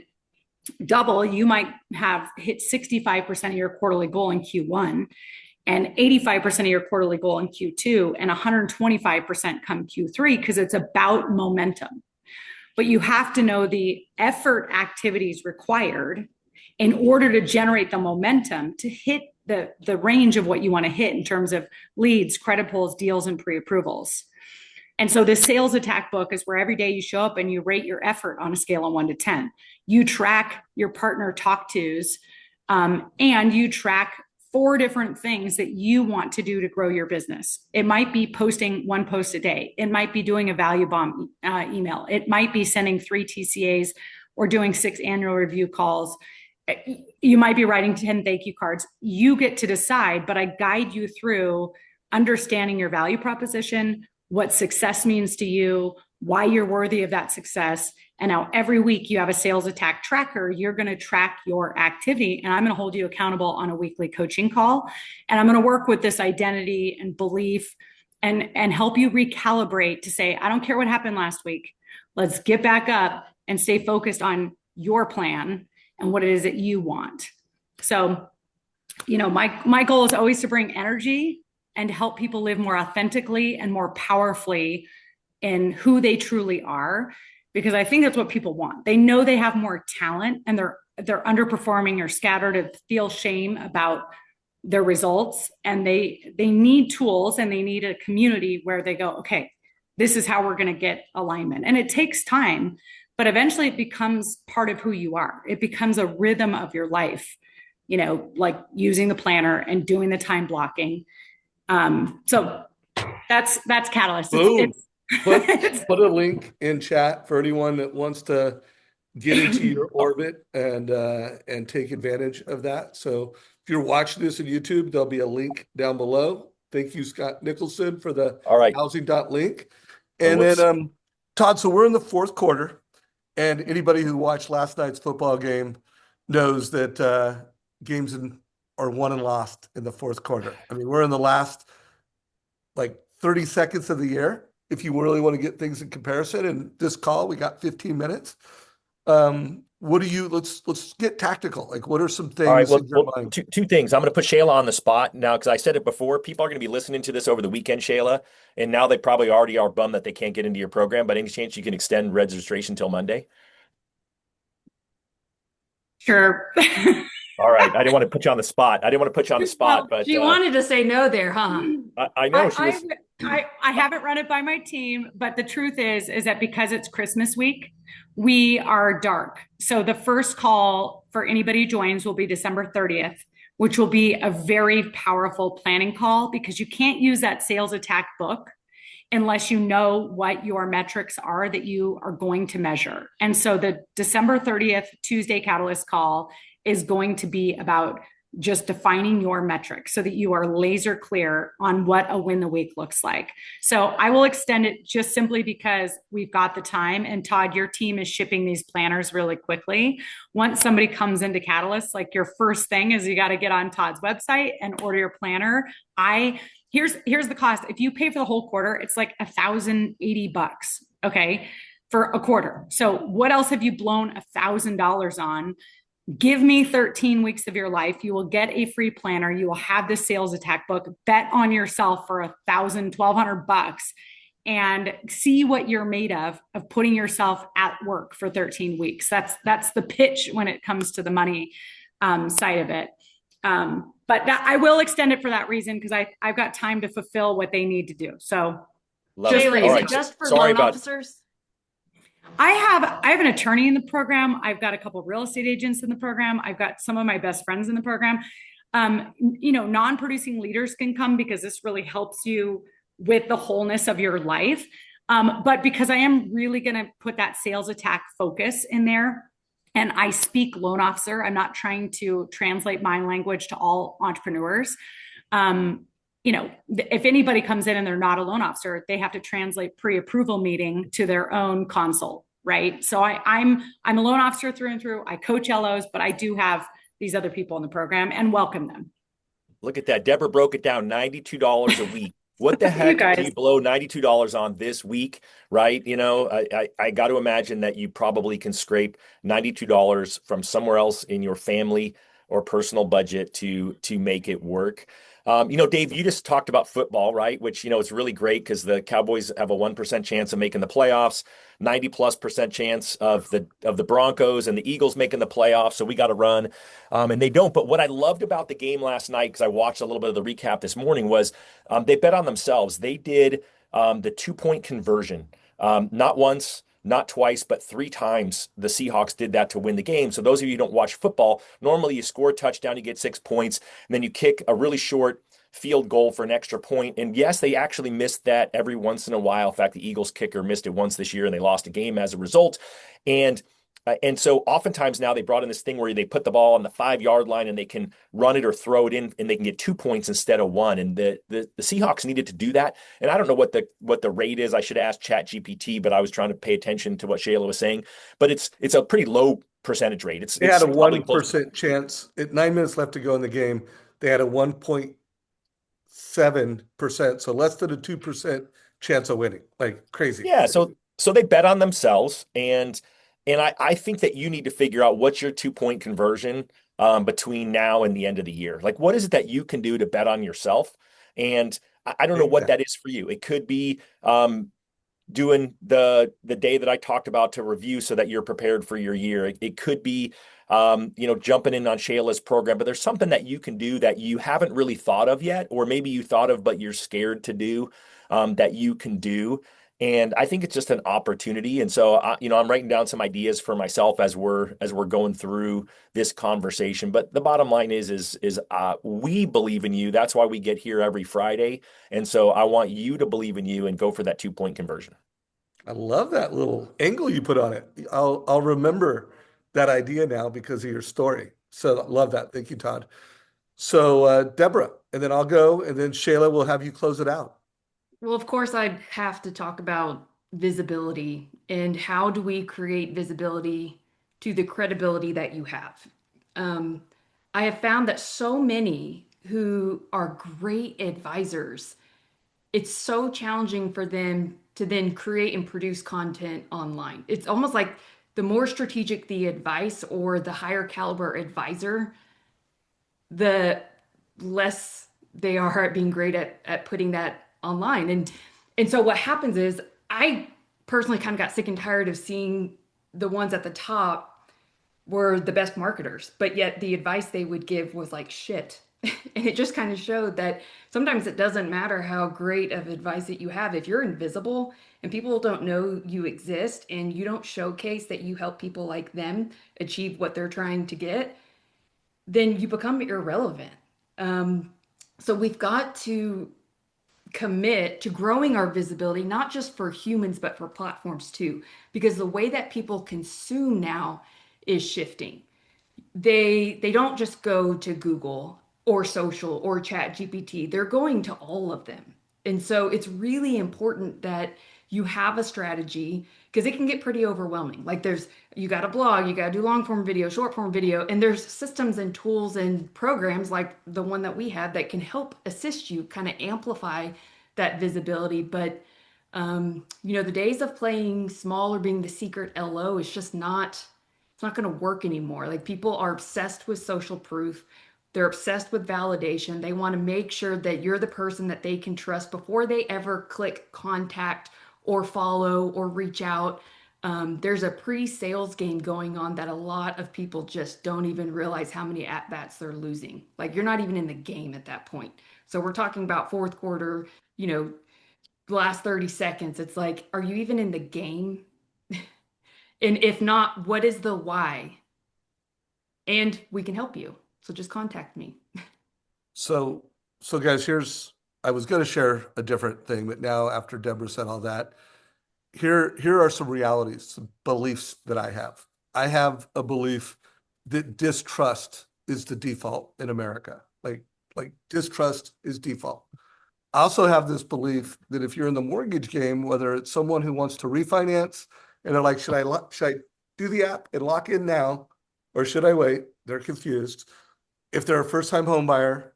double, you might have hit 65% of your quarterly goal in Q1, and 85% of your quarterly goal in Q2, and 125% come Q3, because it's about momentum. But you have to know the effort activities required in order to generate the momentum to hit the range of what you want to hit in terms of leads, credit pulls, deals, and pre-approvals. And so this sales attack book is where every day you show up and you rate your effort on a scale of 1 to 10. You track your partner talk tos, and you track 4 different things that you want to do to grow your business. It might be posting 1 post a day. It might be doing a value bomb email. It might be sending 3 TCAs or doing 6 annual review calls. You might be writing 10 thank you cards. You get to decide, but I guide you through understanding your value proposition, what success means to you, why you're worthy of that success. And now every week you have a sales attack tracker. You're going to track your activity, and I'm going to hold you accountable on a weekly coaching call. And I'm going to work with this identity and belief and help you recalibrate to say, I don't care what happened last week. Let's get back up and stay focused on your plan and what it is that you want. So, my goal is always to bring energy and to help people live more authentically and more powerfully in who they truly are, because I think that's what people want. They know they have more talent, and they're underperforming or scattered and feel shame about their results. And they need tools, and they need a community where they go, okay, this is how we're going to get alignment. And it takes time, but eventually it becomes part of who you are. It becomes a rhythm of your life, like using the planner and doing the time blocking. So that's Catalyst. Boom. Put a link in chat for anyone that wants to get into your orbit and take advantage of that. So if you're watching this on YouTube, there'll be a link down below. Thank you, Scott Nicholson, for the housing.link. And then Todd, so we're in the 4th quarter, and anybody who watched last night's football game knows that games are won and lost in the 4th quarter. I mean, we're in the last 30 seconds of the year, if you really want to get things in comparison. And this call, we got 15 minutes. Let's get tactical. What are some things? All right, well, two things. I'm going to put Shayla on the spot now, because I said it before. People are going to be listening to this over the weekend, Shayla, and now they probably already are bummed that they can't get into your program. But any chance you can extend registration till Monday? Sure. All right. I didn't want to put you on the spot. But she wanted to say no there, huh? I know. I haven't run it by my team, but the truth is that because it's Christmas week, we are dark. So the first call for anybody who joins will be December 30th, which will be a very powerful planning call, because you can't use that sales attack book unless you know what your metrics are that you are going to measure. And so the December 30th Tuesday Catalyst call is going to be about just defining your metrics so that you are laser clear on what a win the week looks like. So I will extend it just simply because we've got the time. And Todd, your team is shipping these planners really quickly. Once somebody comes into Catalyst, your first thing is you got to get on Todd's website and order your planner. Here's the cost. If you pay for the whole quarter, it's $1,080. Okay. for a quarter. So what else have you blown $1,000 on? Give me 13 weeks of your life. You will get a free planner. You will have the sales attack book. Bet on yourself for $1,200 and see what you're made of putting yourself at work for 13 weeks. That's the pitch when it comes to the money side of it. But I will extend it for that reason, because I've got time to fulfill what they need to do. So Shayla, is it just for loan officers? I have an attorney in the program. I've got a couple of real estate agents in the program. I've got some of my best friends in the program. Non-producing leaders can come because this really helps you with the wholeness of your life. But because I am really going to put that sales attack focus in there, and I speak loan officer, I'm not trying to translate my language to all entrepreneurs. If anybody comes in and they're not a loan officer, they have to translate pre-approval meeting to their own consult, right? So I'm a loan officer through and through. I coach LOs, but I do have these other people in the program and welcome them. Look at that. Deborah broke it down, $92 a week. What the heck do you blow $92 on this week, right? I got to imagine that you probably can scrape $92 from somewhere else in your family or personal budget to make it work. Dave, you just talked about football, right? Which, it's really great because the Cowboys have a 1% chance of making the playoffs, 90+% chance of the Broncos and the Eagles making the playoffs. So we got to run. And they don't. But what I loved about the game last night, because I watched a little bit of the recap this morning, was they bet on themselves. They did the 2-point conversion, not once, not twice, but 3 times the Seahawks did that to win the game. So those of you who don't watch football, normally you score a touchdown, you get 6 points, and then you kick a really short field goal for an extra point. And yes, they actually missed that every once in a while. In fact, the Eagles kicker missed it once this year and they lost a game as a result. And so oftentimes now they brought in this thing where they put the ball on the 5-yard line and they can run it or throw it in and they can get 2 points instead of 1. And the Seahawks needed to do that. And I don't know what the rate is. I should have asked ChatGPT, but I was trying to pay attention to what Shayla was saying. But it's a pretty low percentage rate. They had a 1% chance at 9 minutes left to go in the game. They had a 1.7%, so less than a 2% chance of winning. Like crazy. Yeah. So they bet on themselves, and I think that you need to figure out what's your 2-point conversion between now and the end of the year. Like, what is it that you can do to bet on yourself? And I don't know what that is for you. It could be doing the day that I talked about to review so that you're prepared for your year. It could be, jumping in on Shayla's program, but there's something that you can do that you haven't really thought of yet, or maybe you thought of, but you're scared to do, that you can do. And I think it's just an opportunity. And so, I'm writing down some ideas for myself as we're going through this conversation. But the bottom line is we believe in you. That's why we get here every Friday. And so I want you to believe in you and go for that 2-point conversion. I love that little angle you put on it. I'll remember that idea now because of your story. So I love that. Thank you, Todd. So Deborah, and then I'll go, and then Shayla will have you close it out. Well, of course, I'd have to talk about visibility and how do we create visibility to the credibility that you have. I have found that so many who are great advisors, it's so challenging for them to then create and produce content online. It's almost like the more strategic the advice or the higher caliber advisor, the less they are at being great at putting that online. And so what happens is I personally kind of got sick and tired of seeing the ones at the top were the best marketers, but yet the advice they would give was like shit. And it just kind of showed that sometimes it doesn't matter how great of advice that you have. If you're invisible and people don't know you exist and you don't showcase that you help people like them achieve what they're trying to get, then you become irrelevant. So we've got to commit to growing our visibility, not just for humans, but for platforms too, because the way that people consume now is shifting. They don't just go to Google or social or Chat GPT. They're going to all of them. And so it's really important that you have a strategy, because it can get pretty overwhelming. Like you got a blog, you got to do long form video, short form video, and there's systems and tools and programs like the one that we had that can help assist you kind of amplify that visibility. But The days of playing small or being the secret LO is just not, it's not going to work anymore. Like people are obsessed with social proof. They're obsessed with validation. They want to make sure that you're the person that they can trust before they ever click contact or follow or reach out. There's a pre-sales game going on that a lot of people just don't even realize how many at-bats they're losing. Like you're not even in the game at that point. So we're talking about fourth quarter, you know, the last 30 seconds. It's like, are you even in the game? And if not, what is the why? And we can help you. So just contact me. So, so guys, I was going to share a different thing, but now after Deborah said all that, here are some realities, some beliefs that I have. I have a belief that distrust is the default in America. Like distrust is default. I also have this belief that if you're in the mortgage game, whether it's someone who wants to refinance and they're like, should I do the app and lock in now, or should I wait? They're confused. If they're a first-time home buyer,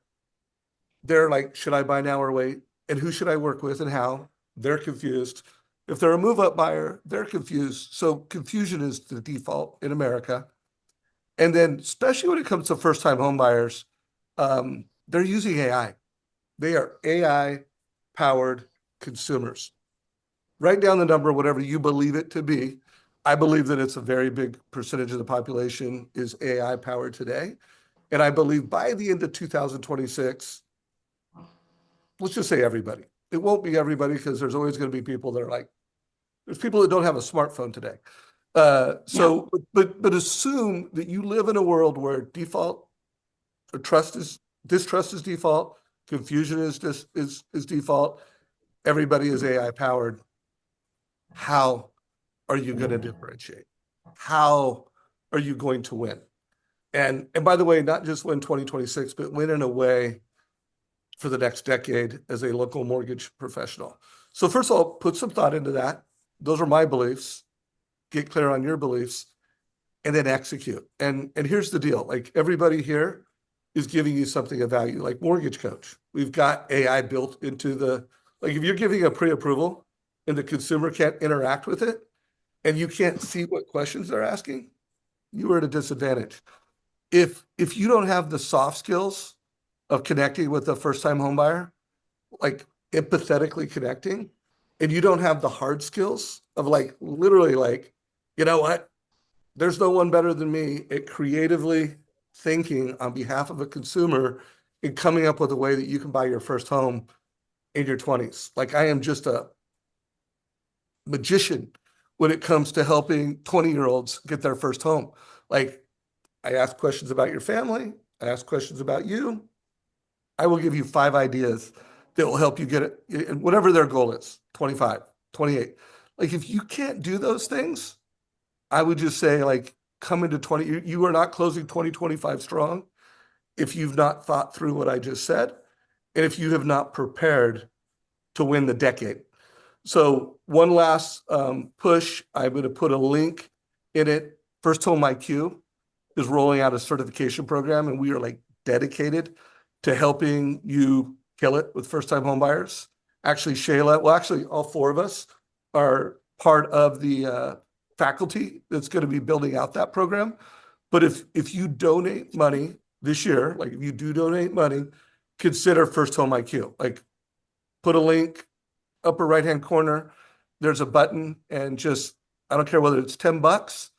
they're like, should I buy now or wait? And who should I work with and how? They're confused. If they're a move-up buyer, they're confused. So confusion is the default in America. And then, especially when it comes to first-time home buyers, they're using AI. They are AI-powered consumers. Write down the number, whatever you believe it to be. I believe that it's a very big percentage of the population is AI-powered today. And I believe by the end of 2026, let's just say everybody. It won't be everybody because there's always going to be people that are like, there's people that don't have a smartphone today. But assume that you live in a world where default or distrust is default, confusion is default, everybody is AI powered. How are you going to differentiate? How are you going to win? And by the way, not just win 2026, but win in a way for the next decade as a local mortgage professional. So first of all, put some thought into that. Those are my beliefs. Get clear on your beliefs and then execute. And here's the deal. Like everybody here is giving you something of value, like MortgageCoach. We've got AI built into like if you're giving a pre-approval and the consumer can't interact with it and you can't see what questions they're asking, you are at a disadvantage. If you don't have the soft skills of connecting with a first-time home buyer, like empathetically connecting, and you don't have the hard skills of like literally like, you know what? There's no one better than me at creatively thinking on behalf of a consumer and coming up with a way that you can buy your first home in your 20s. Like I am just a magician when it comes to helping 20-year-olds get their first home. Like I ask questions about your family. I ask questions about you. I will give you 5 ideas that will help you get it, and whatever their goal is, 25, 28. Like if you can't do those things, I would just say like come into 20, you are not closing 2025 strong if you've not thought through what I just said, and if you have not prepared to win the decade. So one last push, I'm going to put a link in it. First Home IQ is rolling out a certification program, and we are like dedicated to helping you kill it with first-time home buyers. Actually, actually, all 4 of us are part of the faculty that's going to be building out that program. But if you donate money this year, like if you do donate money, consider First Home IQ. Like put a link, upper right-hand corner, there's a button, and just, I don't care whether it's $10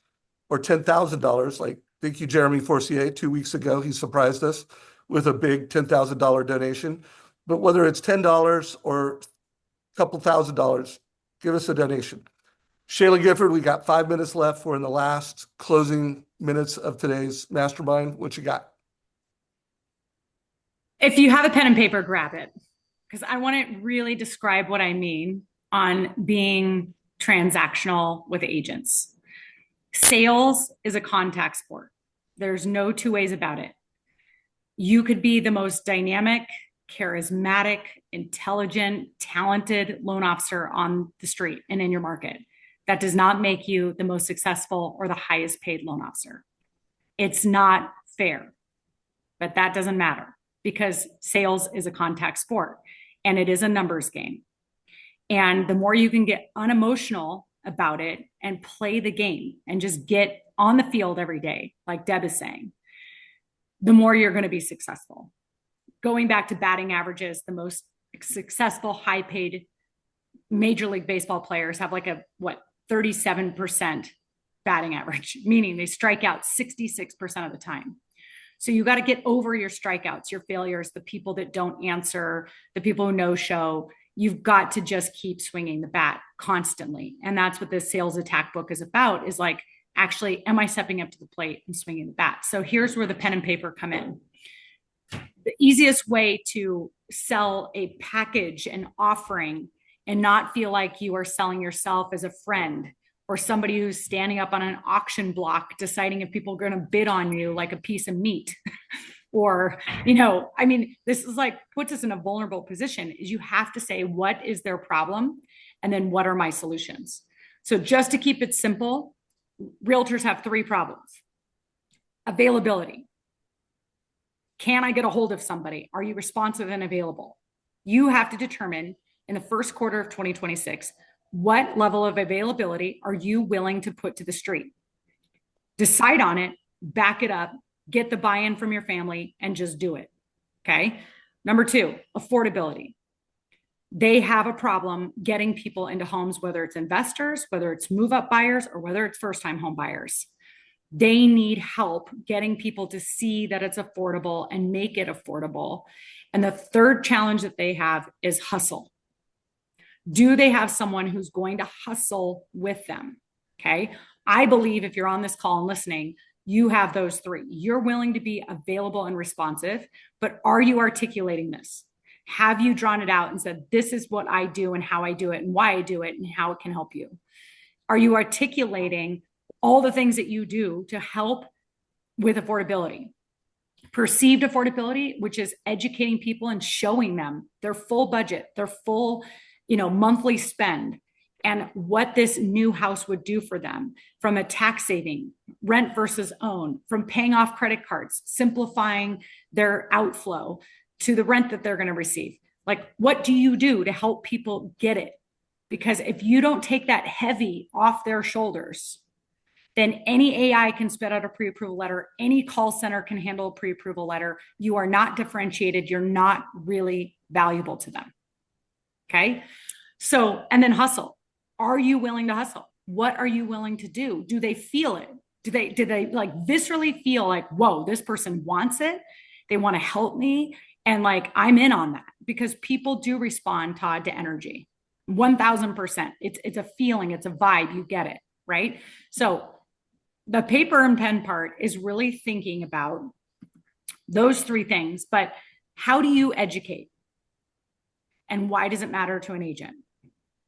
or $10,000. Like, thank you, Jeremy Forcier. 2 weeks ago, he surprised us with a big $10,000 donation. But whether it's $10 or a couple $1,000, give us a donation. Shayla Gifford, we got 5 minutes left. We're in the last closing minutes of today's mastermind. What you got? If you have a pen and paper, grab it, because I want to really describe what I mean on being transactional with agents. Sales is a contact sport. There's no 2 ways about it. You could be the most dynamic, charismatic, intelligent, talented loan officer on the street and in your market. That does not make you the most successful or the highest paid loan officer. It's not fair, but that doesn't matter because sales is a contact sport and it is a numbers game. And the more you can get unemotional about it and play the game and just get on the field every day, like Deb is saying, the more you're going to be successful. Going back to batting averages, the most successful, high paid Major League Baseball players have like a, 37% batting average, meaning they strike out 66% of the time. So you got to get over your strikeouts, your failures, the people that don't answer, the people who no show. You've got to just keep swinging the bat constantly. And that's what this sales attack book is about, is like, actually, am I stepping up to the plate and swinging the bat? So here's where the pen and paper come in. The easiest way to sell a package and offering and not feel like you are selling yourself as a friend or somebody who's standing up on an auction block deciding if people are going to bid on you like a piece of meat or, I mean, this is like puts us in a vulnerable position, is you have to say, what is their problem? And then what are my solutions? So just to keep it simple, realtors have 3 problems. Availability. Can I get a hold of somebody? Are you responsive and available? You have to determine in the first quarter of 2026, what level of availability are you willing to put to the street? Decide on it, back it up, get the buy-in from your family, and just do it. Okay. Number 2, affordability. They have a problem getting people into homes, whether it's investors, whether it's move-up buyers, or whether it's first-time home buyers. They need help getting people to see that it's affordable and make it affordable. And the third challenge that they have is hustle. Do they have someone who's going to hustle with them? Okay. I believe if you're on this call and listening, you have those 3. You're willing to be available and responsive, but are you articulating this? Have you drawn it out and said, this is what I do and how I do it and why I do it and how it can help you? Are you articulating all the things that you do to help with affordability? Perceived affordability, which is educating people and showing them their full budget, their full, monthly spend, and what this new house would do for them from a tax saving, rent versus own, from paying off credit cards, simplifying their outflow to the rent that they're going to receive. Like, what do you do to help people get it? Because if you don't take that heavy off their shoulders, then any AI can spit out a pre-approval letter. Any call center can handle a pre-approval letter. You are not differentiated. You're not really valuable to them. Okay. So, and then hustle. Are you willing to hustle? What are you willing to do? Do they feel it? Do they like viscerally feel like, whoa, this person wants it. They want to help me. And like, I'm in on that, because people do respond, Todd, to energy. 1000%. It's a feeling. It's a vibe. You get it. Right. So the paper and pen part is really thinking about those 3 things, but how do you educate? And why does it matter to an agent?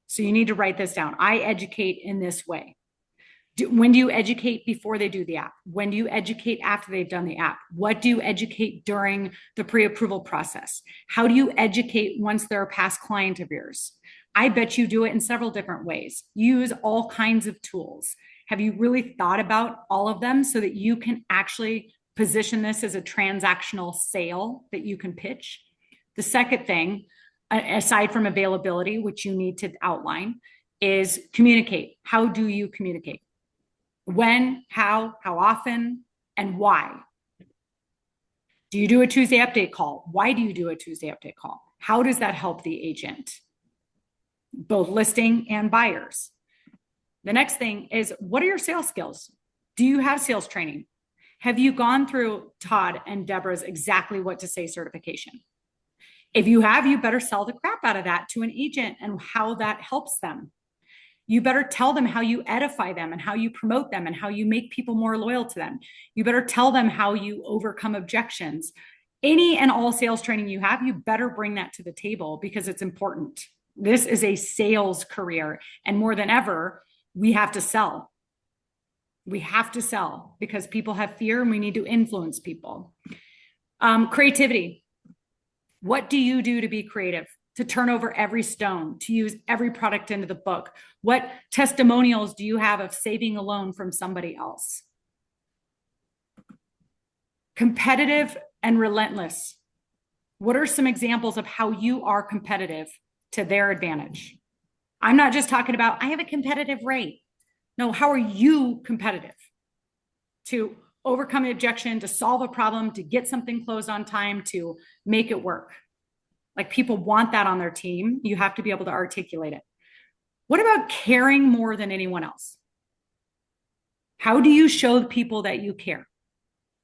So you need to write this down. I educate in this way. When do you educate before they do the app? When do you educate after they've done the app? What do you educate during the pre-approval process? How do you educate once they're a past client of yours? I bet you do it in several different ways. Use all kinds of tools. Have you really thought about all of them so that you can actually position this as a transactional sale that you can pitch? The second thing, aside from availability, which you need to outline, is communicate. How do you communicate? When, how often, and why? Do you do a Tuesday update call? Why do you do a Tuesday update call? How does that help the agent, both listing and buyers? The next thing is, what are your sales skills? Do you have sales training? Have you gone through Todd and Deborah's exactly what to say certification? If you have, you better sell the crap out of that to an agent and how that helps them. You better tell them how you edify them and how you promote them and how you make people more loyal to them. You better tell them how you overcome objections. Any and all sales training you have, you better bring that to the table, because it's important. This is a sales career. And more than ever, we have to sell. We have to sell because people have fear and we need to influence people. Creativity. What do you do to be creative? To turn over every stone, to use every product into the book? What testimonials do you have of saving a loan from somebody else? Competitive and relentless. What are some examples of how you are competitive to their advantage? I'm not just talking about, I have a competitive rate. No, how are you competitive to overcome an objection, to solve a problem, to get something closed on time, to make it work? Like people want that on their team. You have to be able to articulate it. What about caring more than anyone else? How do you show people that you care?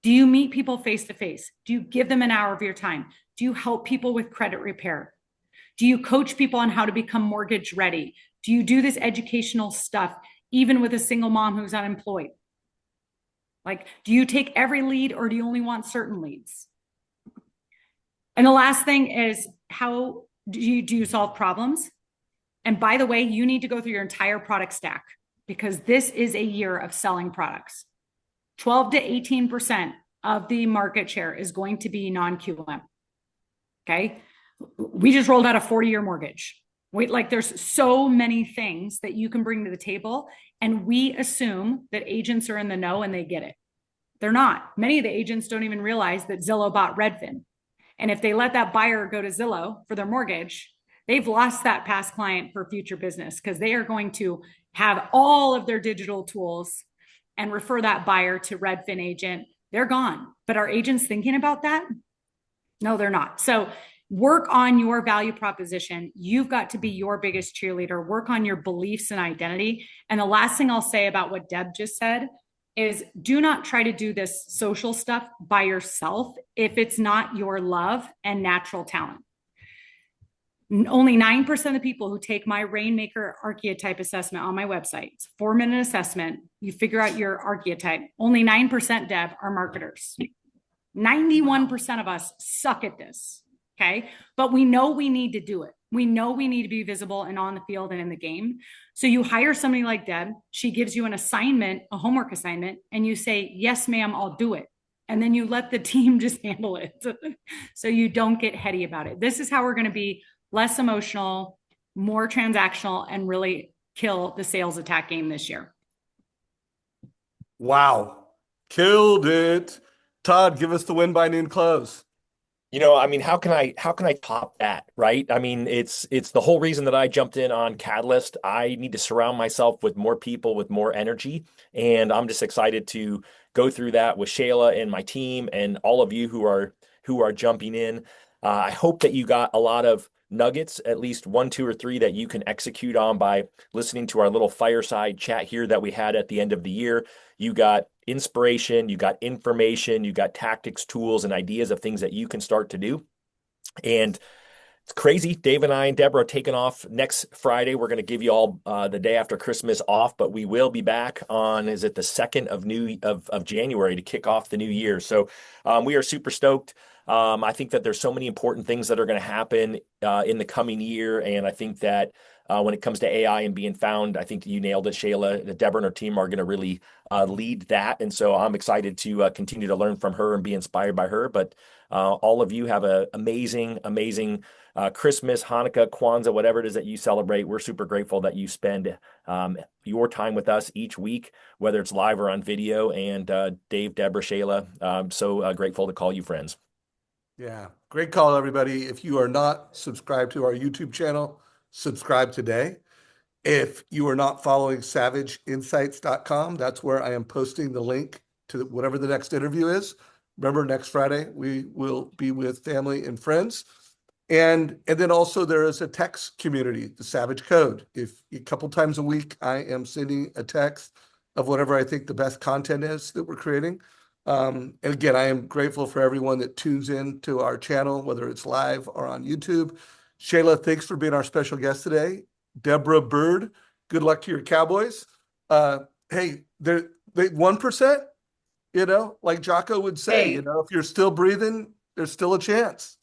Do you meet people face to face? Do you give them an hour of your time? Do you help people with credit repair? Do you coach people on how to become mortgage ready? Do you do this educational stuff, even with a single mom who's unemployed? Like, do you take every lead or do you only want certain leads? And the last thing is, how do you solve problems? And by the way, you need to go through your entire product stack because this is a year of selling products. 12 to 18% of the market share is going to be non-QM. Okay. We just rolled out a 40-year mortgage. There's so many things that you can bring to the table. And we assume that agents are in the know and they get it. They're not. Many of the agents don't even realize that Zillow bought Redfin. And if they let that buyer go to Zillow for their mortgage, they've lost that past client for future business because they are going to have all of their digital tools and refer that buyer to Redfin agent. They're gone. But are agents thinking about that? No, they're not. So work on your value proposition. You've got to be your biggest cheerleader. Work on your beliefs and identity. And the last thing I'll say about what Deb just said is do not try to do this social stuff by yourself if it's not your love and natural talent. Only 9% of the people who take my Rainmaker archetype assessment on my website, it's a 4-minute assessment, you figure out your archetype. Only 9%, Deb, are marketers. 91% of us suck at this. Okay. But we know we need to do it. We know we need to be visible and on the field and in the game. So you hire somebody like Deb, she gives you an assignment, a homework assignment, and you say, yes, ma'am, I'll do it. And then you let the team just handle it. So you don't get heady about it. This is how we're going to be less emotional, more transactional, and really kill the sales attack game this year. Wow. Killed it. Todd, give us the win by noon close. I mean, how can I top that, right? I mean, it's the whole reason that I jumped in on Catalyst. I need to surround myself with more people with more energy, and I'm just excited to go through that with Shayla and my team and all of you who are jumping in. I hope that you got a lot of nuggets, at least 1, 2, or 3 that you can execute on by listening to our little fireside chat here that we had at the end of the year. You got inspiration, you got information, you got tactics, tools, and ideas of things that you can start to do. And it's crazy. Dave and I and Deborah are taking off next Friday. We're going to give you all the day after Christmas off, but we will be back on, is it the 2nd of January to kick off the new year. So we are super stoked. I think that there's so many important things that are going to happen in the coming year. And I think that when it comes to AI and being found, I think you nailed it, Shayla. Deborah and her team are going to really lead that. And so I'm excited to continue to learn from her and be inspired by her. But all of you have an amazing, amazing Christmas, Hanukkah, Kwanzaa, whatever it is that you celebrate. We're super grateful that you spend your time with us each week, whether it's live or on video. And Dave, Deborah, Shayla, I'm so grateful to call you friends. Yeah, great call, everybody. If you are not subscribed to our YouTube channel, subscribe today. If you are not following savageinsights.com, that's where I am posting the link to whatever the next interview is. Remember, next Friday, we will be with family and friends. And then also there is a text community, the Savage Code. If a couple times a week, I am sending a text of whatever I think the best content is that we're creating. And again, I am grateful for everyone that tunes in to our channel, whether it's live or on YouTube. Shayla, thanks for being our special guest today. Deborah, Byrd, good luck to your Cowboys. Hey, they 1%, like Jocko would say, Hey. if you're still breathing, there's still a chance.